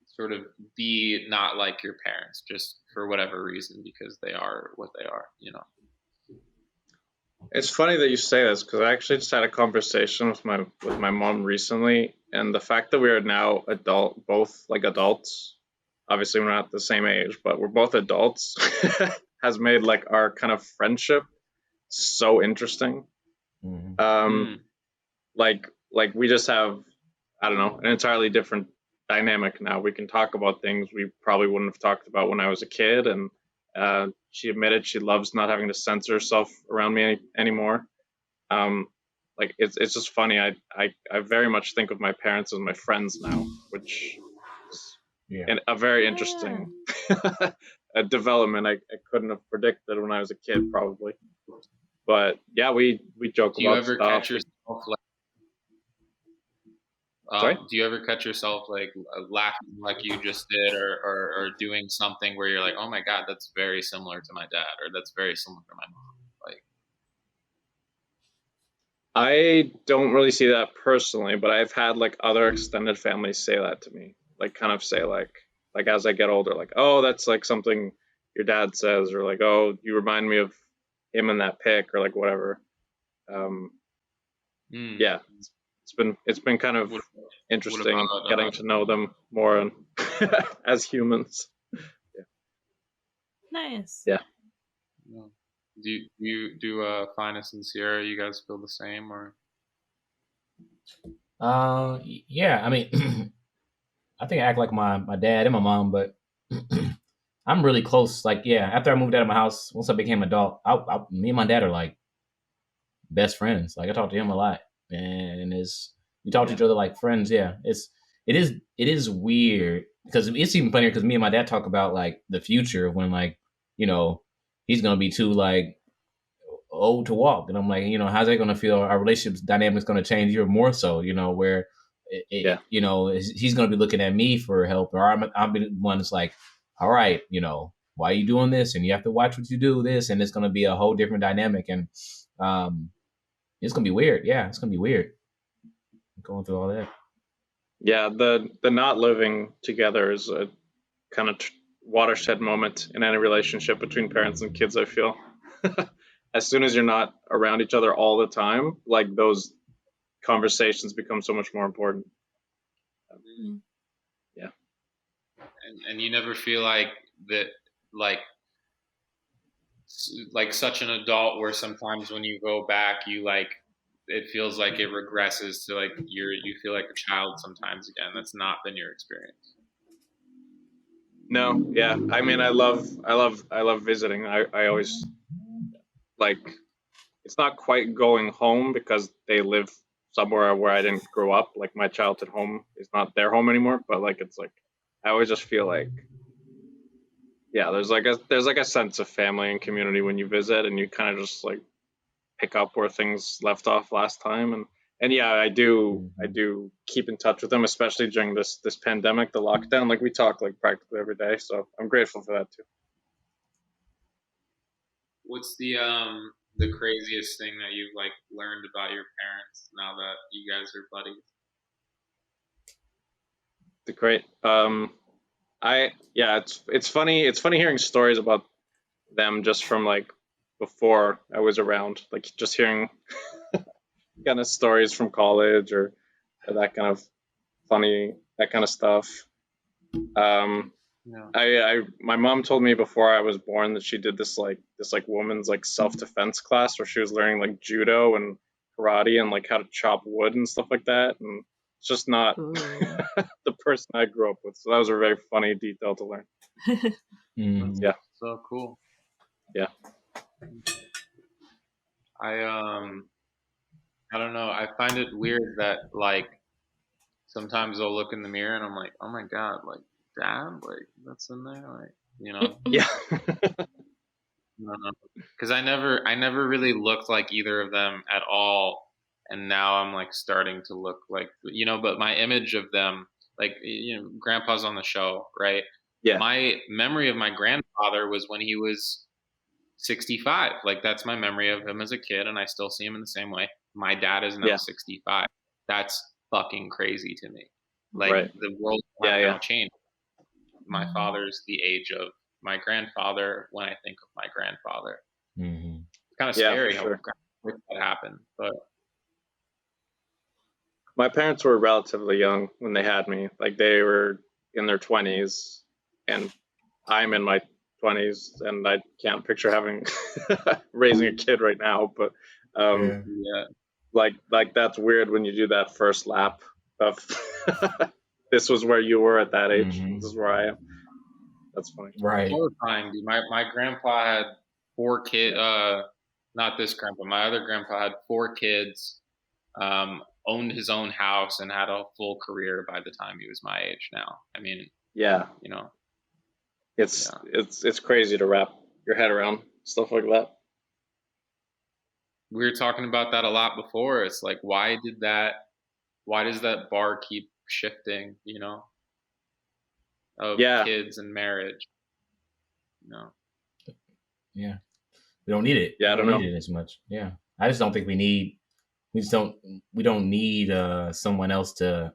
[SPEAKER 8] sort of be not like your parents, just for whatever reason, because they are what they are, you know?
[SPEAKER 9] It's funny that you say this because I actually just had a conversation with my mom recently, and the fact that we are now both like adults, obviously we're not the same age, but we're both adults, has made like our kind of friendship so interesting. Like we just have, I don't know, an entirely different dynamic now. We can talk about things we probably wouldn't have talked about when I was a kid, and she admitted she loves not having to censor herself around me anymore. Like it's just funny. I very much think of my parents as my friends now, which is a very interesting a development I couldn't have predicted when I was a kid, probably. But yeah, we joke
[SPEAKER 8] Do you
[SPEAKER 9] about
[SPEAKER 8] ever
[SPEAKER 9] stuff.
[SPEAKER 8] catch yourself like?
[SPEAKER 9] Sorry?
[SPEAKER 8] Do you ever catch yourself like laughing like you just did, or doing something where you're like, oh my God, that's very similar to my dad, or that's very similar to my mom? Like,
[SPEAKER 9] I don't really see that personally, but I've had like other extended families say that to me. Like kind of say like as I get older, like, oh, that's like something your dad says, or like, oh, you remind me of him in that pic, or like whatever. Yeah, it's been kind of interesting
[SPEAKER 8] about,
[SPEAKER 9] getting to know them more as humans.
[SPEAKER 5] Nice.
[SPEAKER 9] Yeah.
[SPEAKER 8] Do Phines and Sierra, you guys feel the same, or?
[SPEAKER 2] Yeah. I mean, I think I act like my dad and my mom, but I'm really close. Like, yeah, after I moved out of my house, once I became adult, me and my dad are like best friends. Like I talk to him a lot, and we talk to each other like friends. Yeah, it is weird because it's even funnier because me and my dad talk about like the future when like he's gonna be too like old to walk, and I'm like, how's that gonna feel? Our relationship dynamic's gonna change even more so, where he's gonna be looking at me for help, or I'm the one that's like, all right, why are you doing this? And you have to watch what you do this, and it's gonna be a whole different dynamic, and it's gonna be weird. Yeah, it's gonna be weird going through all that.
[SPEAKER 9] Yeah, the not living together is a kind of watershed moment in any relationship between parents and kids, I feel. As soon as you're not around each other all the time, like those conversations become so much more important. Yeah.
[SPEAKER 8] And you never feel like that, like such an adult, where sometimes when you go back, you like, it feels like it regresses to like you feel like a child sometimes again. That's not been your experience.
[SPEAKER 9] No, yeah. I mean, I love visiting. I always like, it's not quite going home because they live somewhere where I didn't grow up. Like my childhood home is not their home anymore, but like it's like I always just feel like, yeah, there's like a sense of family and community when you visit, and you kind of just like pick up where things left off last time. And yeah, I do keep in touch with them, especially during this pandemic, the lockdown. Like we talk like practically every day, so I'm grateful for that too.
[SPEAKER 8] What's the craziest thing that you've like learned about your parents now that you guys are buddies?
[SPEAKER 9] It's funny hearing stories about them just from like before I was around, like just hearing kind of stories from college or that kind of funny, that kind of stuff. My mom told me before I was born that she did this woman's like self-defense class where she was learning like judo and karate and like how to chop wood and stuff like that, and it's just not the person I grew up with, so that was a very funny detail to learn. Yeah,
[SPEAKER 8] so cool.
[SPEAKER 9] Yeah.
[SPEAKER 8] I don't know. I find it weird that like sometimes I'll look in the mirror and I'm like, oh my god, like dad, like that's in there, like
[SPEAKER 9] Yeah.
[SPEAKER 8] because I never really looked like either of them at all, and now I'm like starting to look like but my image of them, like Grandpa's on the show, right?
[SPEAKER 9] Yeah.
[SPEAKER 8] My memory of my grandfather was when he was 65. Like that's my memory of him as a kid, and I still see him in the same way. My dad is now
[SPEAKER 9] Yeah.
[SPEAKER 8] 65. That's fucking crazy to me. Like
[SPEAKER 9] Right.
[SPEAKER 8] the world
[SPEAKER 9] Yeah,
[SPEAKER 8] has
[SPEAKER 9] yeah.
[SPEAKER 8] now changed. My father's the age of my grandfather when I think of my grandfather.
[SPEAKER 2] Mm-hmm.
[SPEAKER 8] It's kind of
[SPEAKER 9] Yeah,
[SPEAKER 8] scary
[SPEAKER 9] for
[SPEAKER 8] how
[SPEAKER 9] sure.
[SPEAKER 8] quick that happened. But
[SPEAKER 9] My parents were relatively young when they had me. Like they were in their 20s, and I'm in my 20s, and I can't picture having raising a kid right now. But
[SPEAKER 8] yeah,
[SPEAKER 9] like that's weird when you do that first lap of this was where you were at that age.
[SPEAKER 2] Mhm.
[SPEAKER 9] This is where I am. That's funny.
[SPEAKER 2] Right.
[SPEAKER 8] horrifying, dude. My grandpa had 4 kids. Not this grandpa. My other grandpa had 4 kids. Owned his own house and had a full career by the time he was my age. Now, I mean,
[SPEAKER 9] Yeah, it's
[SPEAKER 8] yeah.
[SPEAKER 9] it's crazy to wrap your head around stuff like that.
[SPEAKER 8] We were talking about that a lot before. It's like, why does that bar keep shifting? Of
[SPEAKER 9] Yeah,
[SPEAKER 8] kids and marriage.
[SPEAKER 2] Yeah. We don't need it.
[SPEAKER 9] Yeah, I
[SPEAKER 2] We don't
[SPEAKER 9] don't
[SPEAKER 2] need
[SPEAKER 9] know.
[SPEAKER 2] it as much. Yeah. I just don't think we don't need someone else to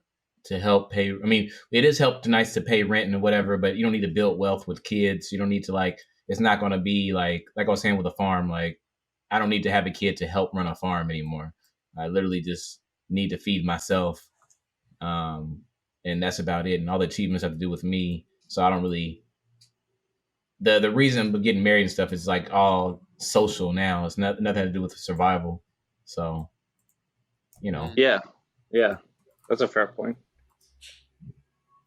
[SPEAKER 2] help pay. I mean, it is nice to pay rent and whatever, but you don't need to build wealth with kids. You don't need to it's not going to be like I was saying with a farm, like I don't need to have a kid to help run a farm anymore. I literally just need to feed myself. And that's about it. And all the achievements have to do with me. So I don't really the reason of getting married and stuff is like all social now. It's nothing to do with survival. So,
[SPEAKER 9] Yeah, that's a fair point.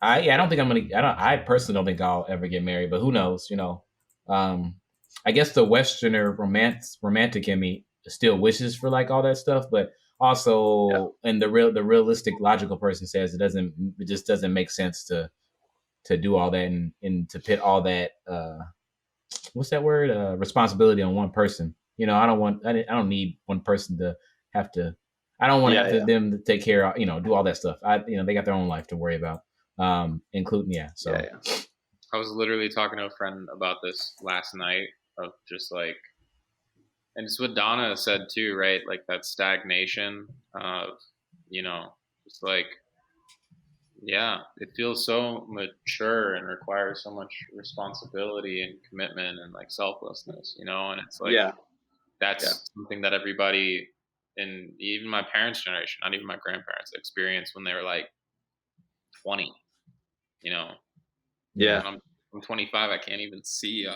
[SPEAKER 2] I don't think I personally don't think I'll ever get married, but who knows? I guess the Westerner romantic in me still wishes for like all that stuff, but also, and the realistic logical person says it just doesn't make sense to do all that and to pit all that what's that word responsibility on one person. I don't need one person to have to. I don't want to
[SPEAKER 9] Yeah,
[SPEAKER 2] have to
[SPEAKER 9] yeah.
[SPEAKER 2] them to take care of do all that stuff. They got their own life to worry about, including so
[SPEAKER 9] Yeah.
[SPEAKER 8] I was literally talking to a friend about this last night of just like, and it's what Donna said too, right? Like that stagnation of, just like, yeah, it feels so mature and requires so much responsibility and commitment and like selflessness, and it's like,
[SPEAKER 9] Yeah.
[SPEAKER 8] that's something that everybody, and even my parents' generation, not even my grandparents, experienced when they were like 20,
[SPEAKER 9] Yeah.
[SPEAKER 8] And I'm 25. I can't even see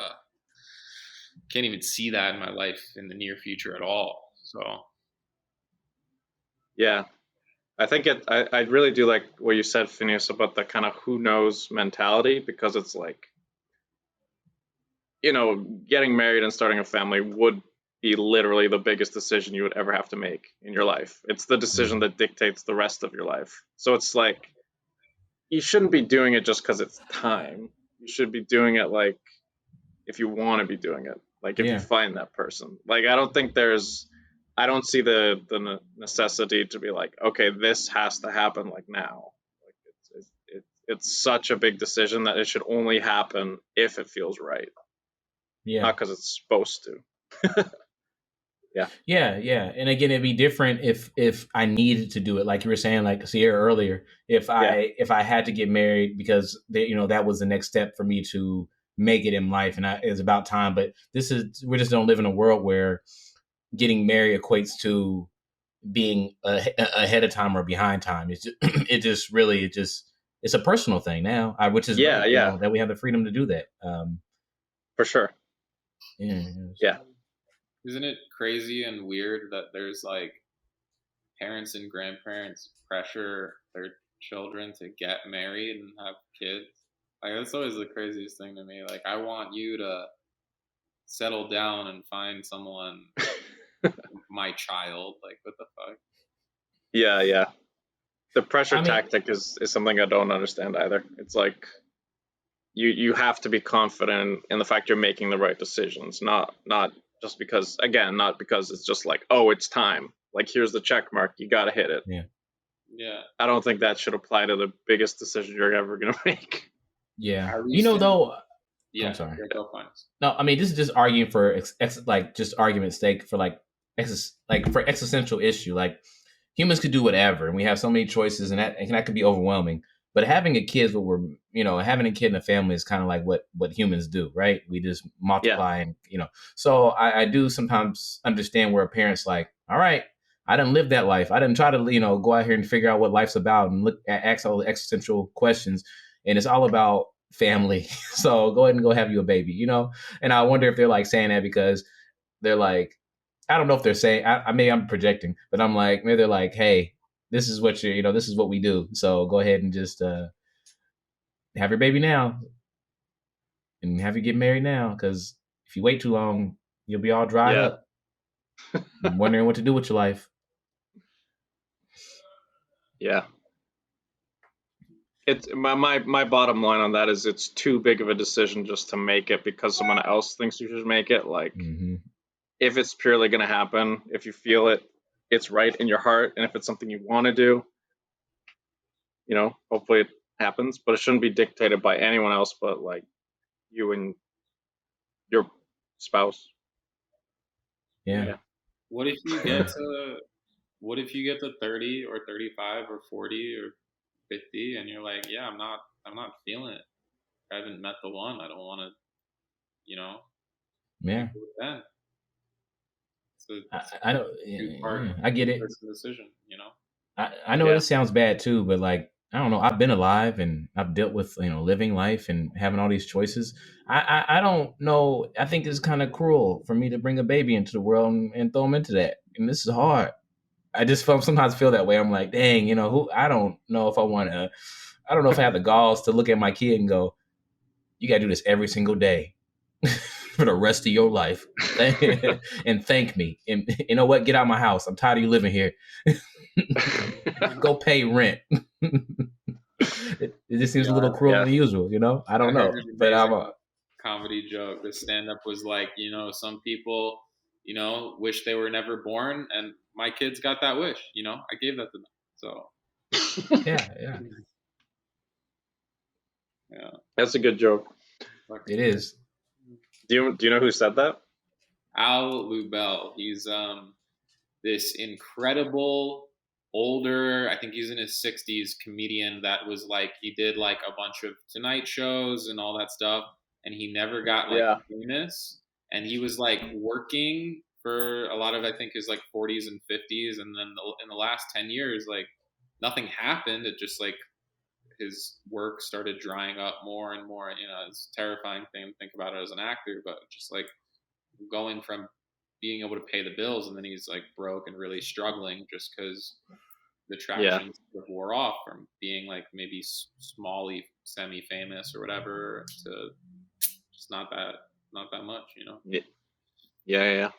[SPEAKER 8] that in my life in the near future at all. So
[SPEAKER 9] Yeah. I think I really do like what you said, Phineas, about the kind of who knows mentality, because it's like, getting married and starting a family would be literally the biggest decision you would ever have to make in your life. It's the decision that dictates the rest of your life. So it's like, you shouldn't be doing it just because it's time. You should be doing it like if you want to be doing it, like if you find that person. Like I don't see the necessity to be like, okay, this has to happen like now. Like it's such a big decision that it should only happen if it feels right, not because it's supposed to.
[SPEAKER 2] Yeah. And again, it'd be different if I needed to do it, like you were saying, like Sierra earlier. If I had to get married because that was the next step for me to make it in life, and it's about time. But we just don't live in a world where getting married equates to being ahead of time or behind time. It's it's a personal thing now, which is great, that we have the freedom to do that.
[SPEAKER 9] For sure.
[SPEAKER 2] Yeah.
[SPEAKER 8] Isn't it crazy and weird that there's like parents and grandparents pressure their children to get married and have kids? Like that's always the craziest thing to me. Like I want you to settle down and find someone, my child. Like what the fuck?
[SPEAKER 9] Yeah. The pressure
[SPEAKER 2] I mean,
[SPEAKER 9] tactic is something I don't understand either. It's like you have to be confident in the fact you're making the right decisions, not just because, again, not because it's just like, oh, it's time. Like, here's the check mark, you got to hit it.
[SPEAKER 8] Yeah.
[SPEAKER 9] I don't think that should apply to the biggest decision you're ever going to make.
[SPEAKER 2] yeah.
[SPEAKER 8] I
[SPEAKER 2] You know,
[SPEAKER 8] recently-
[SPEAKER 2] though.
[SPEAKER 8] Yeah.
[SPEAKER 2] I'm sorry.
[SPEAKER 8] Go Phines.
[SPEAKER 2] No, I mean, this is just arguing for like just argument's sake for like for existential issue. Like humans could do whatever, and we have so many choices, and that could be overwhelming. But having a kid is what we're, having a kid in a family is kind of like what humans do, right? We just multiply, and So I do sometimes understand where a parent's like, all right, I didn't live that life. I didn't try to go out here and figure out what life's about and ask all the existential questions, and it's all about family. So go ahead and go have you a baby, And I wonder if they're like saying that because they're like, I don't know if they're saying, I maybe I'm projecting, but I'm like, maybe they're like, hey, this is what this is what we do. So go ahead and just have your baby now and have you get married now. Because if you wait too long, you'll be all dried up, wondering what to do with your life.
[SPEAKER 9] Yeah. It's my bottom line on that is it's too big of a decision just to make it because someone else thinks you should make it. Like, if it's purely going to happen, if you feel it's right in your heart, and if it's something you want to do, hopefully it happens. But it shouldn't be dictated by anyone else but like you and your spouse.
[SPEAKER 2] Yeah.
[SPEAKER 8] What if you get to 30 or 35 or 40 or 50 and you're like, yeah, I'm not feeling it. I haven't met the one. I don't want to,
[SPEAKER 2] Yeah.
[SPEAKER 8] Then. So
[SPEAKER 2] I don't. I get it.
[SPEAKER 8] Decision,
[SPEAKER 2] I know this sounds bad too, but like I don't know. I've been alive and I've dealt with living life and having all these choices. I don't know. I think it's kind of cruel for me to bring a baby into the world and throw him into that. And this is hard. I just sometimes feel that way. I'm like, dang, I don't know if I want to. I don't know if I have the galls to look at my kid and go, you got to do this every single day for the rest of your life and thank me. And you know what? Get out of my house. I'm tired of you living here. Go pay rent. It just seems a little cruel than usual, I don't know. But I'm a
[SPEAKER 8] comedy joke. The stand-up was like, some people, wish they were never born, and my kids got that wish. I gave that to them. So
[SPEAKER 2] yeah.
[SPEAKER 9] That's a good joke.
[SPEAKER 2] It is.
[SPEAKER 9] Do you know who said that?
[SPEAKER 8] Al Lubell. He's this incredible older, I think he's in his 60s, comedian that was like, he did like a bunch of Tonight shows and all that stuff, and he never got famous. And he was like working for a lot of, I think, his like 40s and 50s, and then in the last 10 years, like nothing happened. It just like his work started drying up more and more. It's a terrifying thing to think about it as an actor, but just like going from being able to pay the bills, and then he's like broke and really struggling just because the traction sort of wore off from being like maybe smally semi-famous or whatever to just not that much,
[SPEAKER 9] Yeah.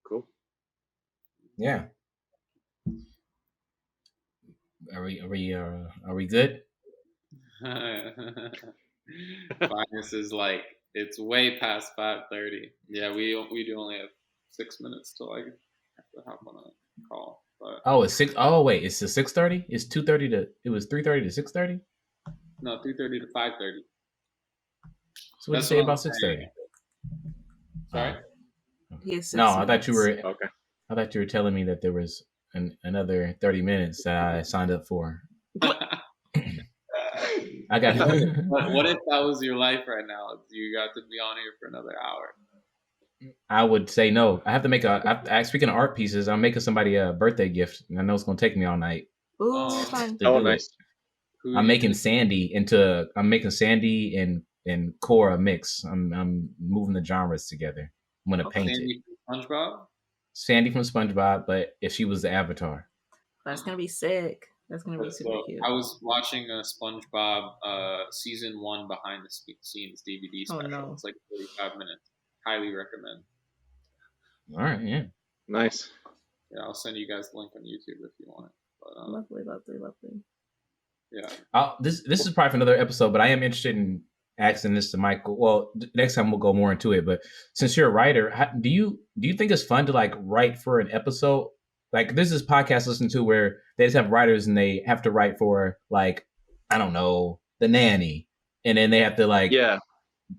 [SPEAKER 9] Cool.
[SPEAKER 2] Yeah. Are we good?
[SPEAKER 8] Phines is like, it's way past 5:30. Yeah, we do only have 6 minutes till I have to hop on a call. But
[SPEAKER 2] it's 6. Oh wait, it's 6:30. It's 2:30 to. It was 3:30 to 6:30.
[SPEAKER 8] No, 3:30 to 5:30.
[SPEAKER 2] So what did you say about 6:30?
[SPEAKER 8] Sorry.
[SPEAKER 2] No, I thought you were.
[SPEAKER 9] Okay.
[SPEAKER 2] I thought you were telling me that there was another 30 minutes that I signed up for. I got.
[SPEAKER 8] What if that was your life right now? You got to be on here for another hour.
[SPEAKER 2] I would say no. I have to make speaking of art pieces, I'm making somebody a birthday gift. And I know it's going to take me all night.
[SPEAKER 5] Ooh, fun.
[SPEAKER 9] Nice.
[SPEAKER 2] I'm making Sandy and Cora mix. I'm moving the genres together. I'm going to paint
[SPEAKER 8] Sandy
[SPEAKER 2] it.
[SPEAKER 8] From SpongeBob?
[SPEAKER 2] Sandy from SpongeBob, but if she was the Avatar.
[SPEAKER 5] That's going to be sick. That's going to be super cute.
[SPEAKER 8] I was watching a SpongeBob season 1 behind the scenes DVD special.
[SPEAKER 5] Oh, no.
[SPEAKER 8] It's like 45 minutes. highly recommend.
[SPEAKER 2] All right, yeah.
[SPEAKER 9] Nice.
[SPEAKER 8] Yeah, I'll send you guys the link on YouTube if you want it. But,
[SPEAKER 5] Lovely.
[SPEAKER 8] yeah.
[SPEAKER 2] This is probably for another episode, but I am interested in asking this to Michael. Well, next time we'll go more into it. But since you're a writer, do you think it's fun to like write for an episode? Like this is podcast listen to where they just have writers and they have to write for like, I don't know, The Nanny, and then they have to like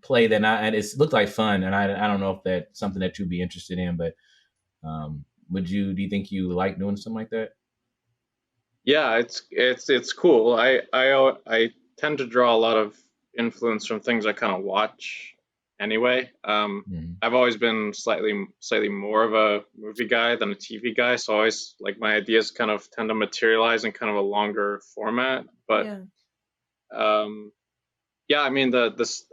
[SPEAKER 2] play that. And it looked like fun, and I don't know if that's something that you'd be interested in, but do you think you like doing something like that?
[SPEAKER 9] Yeah, it's cool. I tend to draw a lot of influence from things I kind of watch anyway. I've always been slightly more of a movie guy than a TV guy, so always like my ideas kind of tend to materialize in kind of a longer format. But yeah, I mean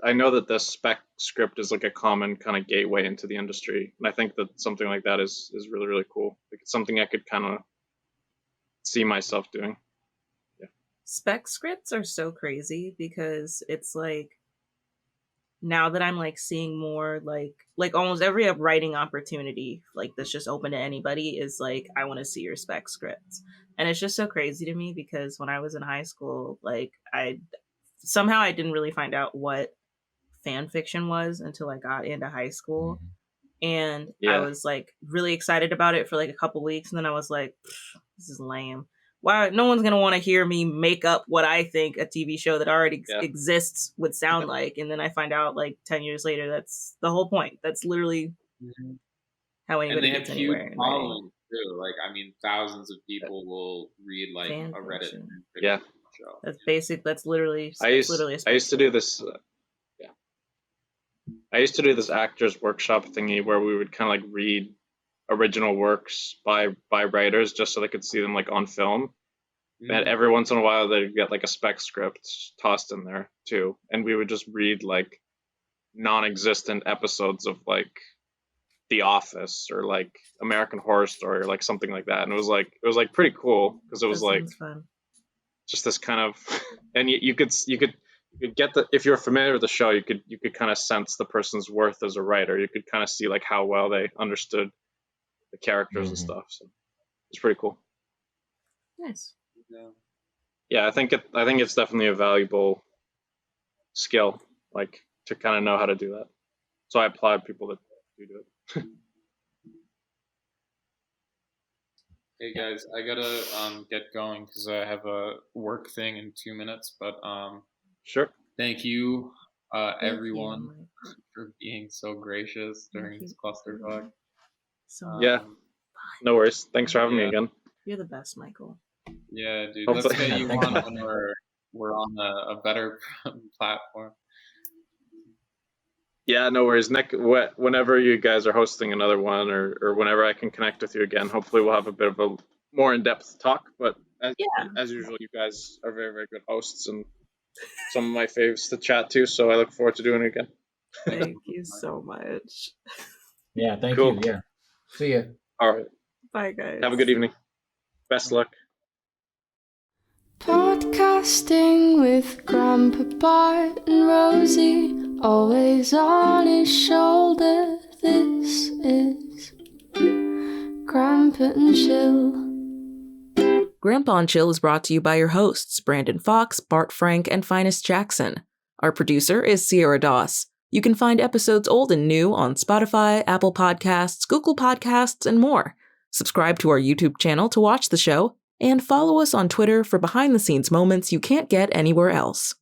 [SPEAKER 9] I know that the spec script is like a common kind of gateway into the industry, and I think that something like that is really, really cool. Like it's something I could kind of see myself doing. Yeah.
[SPEAKER 5] Spec scripts are so crazy because it's like now that I'm like seeing more like almost every writing opportunity like that's just open to anybody is like I want to see your spec scripts. And it's just so crazy to me because when I was in high school, like I didn't really find out what fan fiction was until I got into high school. And I was like really excited about it for like a couple weeks, and then I was like, this is lame. Why no one's gonna want to hear me make up what I think a TV show that already exists would sound like, and then I find out like 10 years later that's the whole point. That's literally how anybody gets anywhere.
[SPEAKER 8] And they have huge followings too. Like I mean, thousands of people will read like
[SPEAKER 5] fan
[SPEAKER 8] a Reddit
[SPEAKER 5] fiction.
[SPEAKER 8] show.
[SPEAKER 5] That's basic. That's literally.
[SPEAKER 9] I used to do this. I used to do this actors workshop thingy where we would kind of like read original works by writers just so they could see them like on film. And every once in a while they'd get like a spec script tossed in there too, and we would just read like non-existent episodes of like The Office or like American Horror Story or like something like that, and it was like pretty cool because it was like
[SPEAKER 5] fun.
[SPEAKER 9] Just this kind of, and you could get the, if you're familiar with the show, you could kind of sense the person's worth as a writer. You could kind of see like how well they understood the characters and stuff. So it's pretty cool.
[SPEAKER 5] Nice.
[SPEAKER 9] Yeah, I think it's definitely a valuable skill, like to kind of know how to do that. So I applaud people that do it.
[SPEAKER 8] Hey guys, I gotta get going because I have a work thing in 2 minutes. But
[SPEAKER 9] sure.
[SPEAKER 8] Thank you, everyone, for being so gracious during this clusterfuck.
[SPEAKER 9] Yeah, no worries. Thanks for having me again.
[SPEAKER 5] You're the best, Michael.
[SPEAKER 8] Yeah, dude. Let's get you on when we're on a better platform.
[SPEAKER 9] Yeah, no worries. Nick, whenever you guys are hosting another one or whenever I can connect with you again, hopefully we'll have a bit of a more in-depth talk. But as usual, you guys are very, very good hosts and some of my faves to chat to, so I look forward to doing it again.
[SPEAKER 5] Thank you so much.
[SPEAKER 2] Yeah, thank you. Yeah. See ya.
[SPEAKER 9] All right.
[SPEAKER 5] Bye, guys.
[SPEAKER 9] Have a good evening. Best luck.
[SPEAKER 10] Podcasting with Grandpa Bart and Rosie, always on his shoulder. This is Grandpa and Chill.
[SPEAKER 5] Grandpa and Chill is brought to you by your hosts, Brandon Fox, Bart Frank, and Phines Jackson. Our producer is Sierra Doss. You can find episodes old and new on Spotify, Apple Podcasts, Google Podcasts, and more. Subscribe to our YouTube channel to watch the show, and follow us on Twitter for behind-the-scenes moments you can't get anywhere else.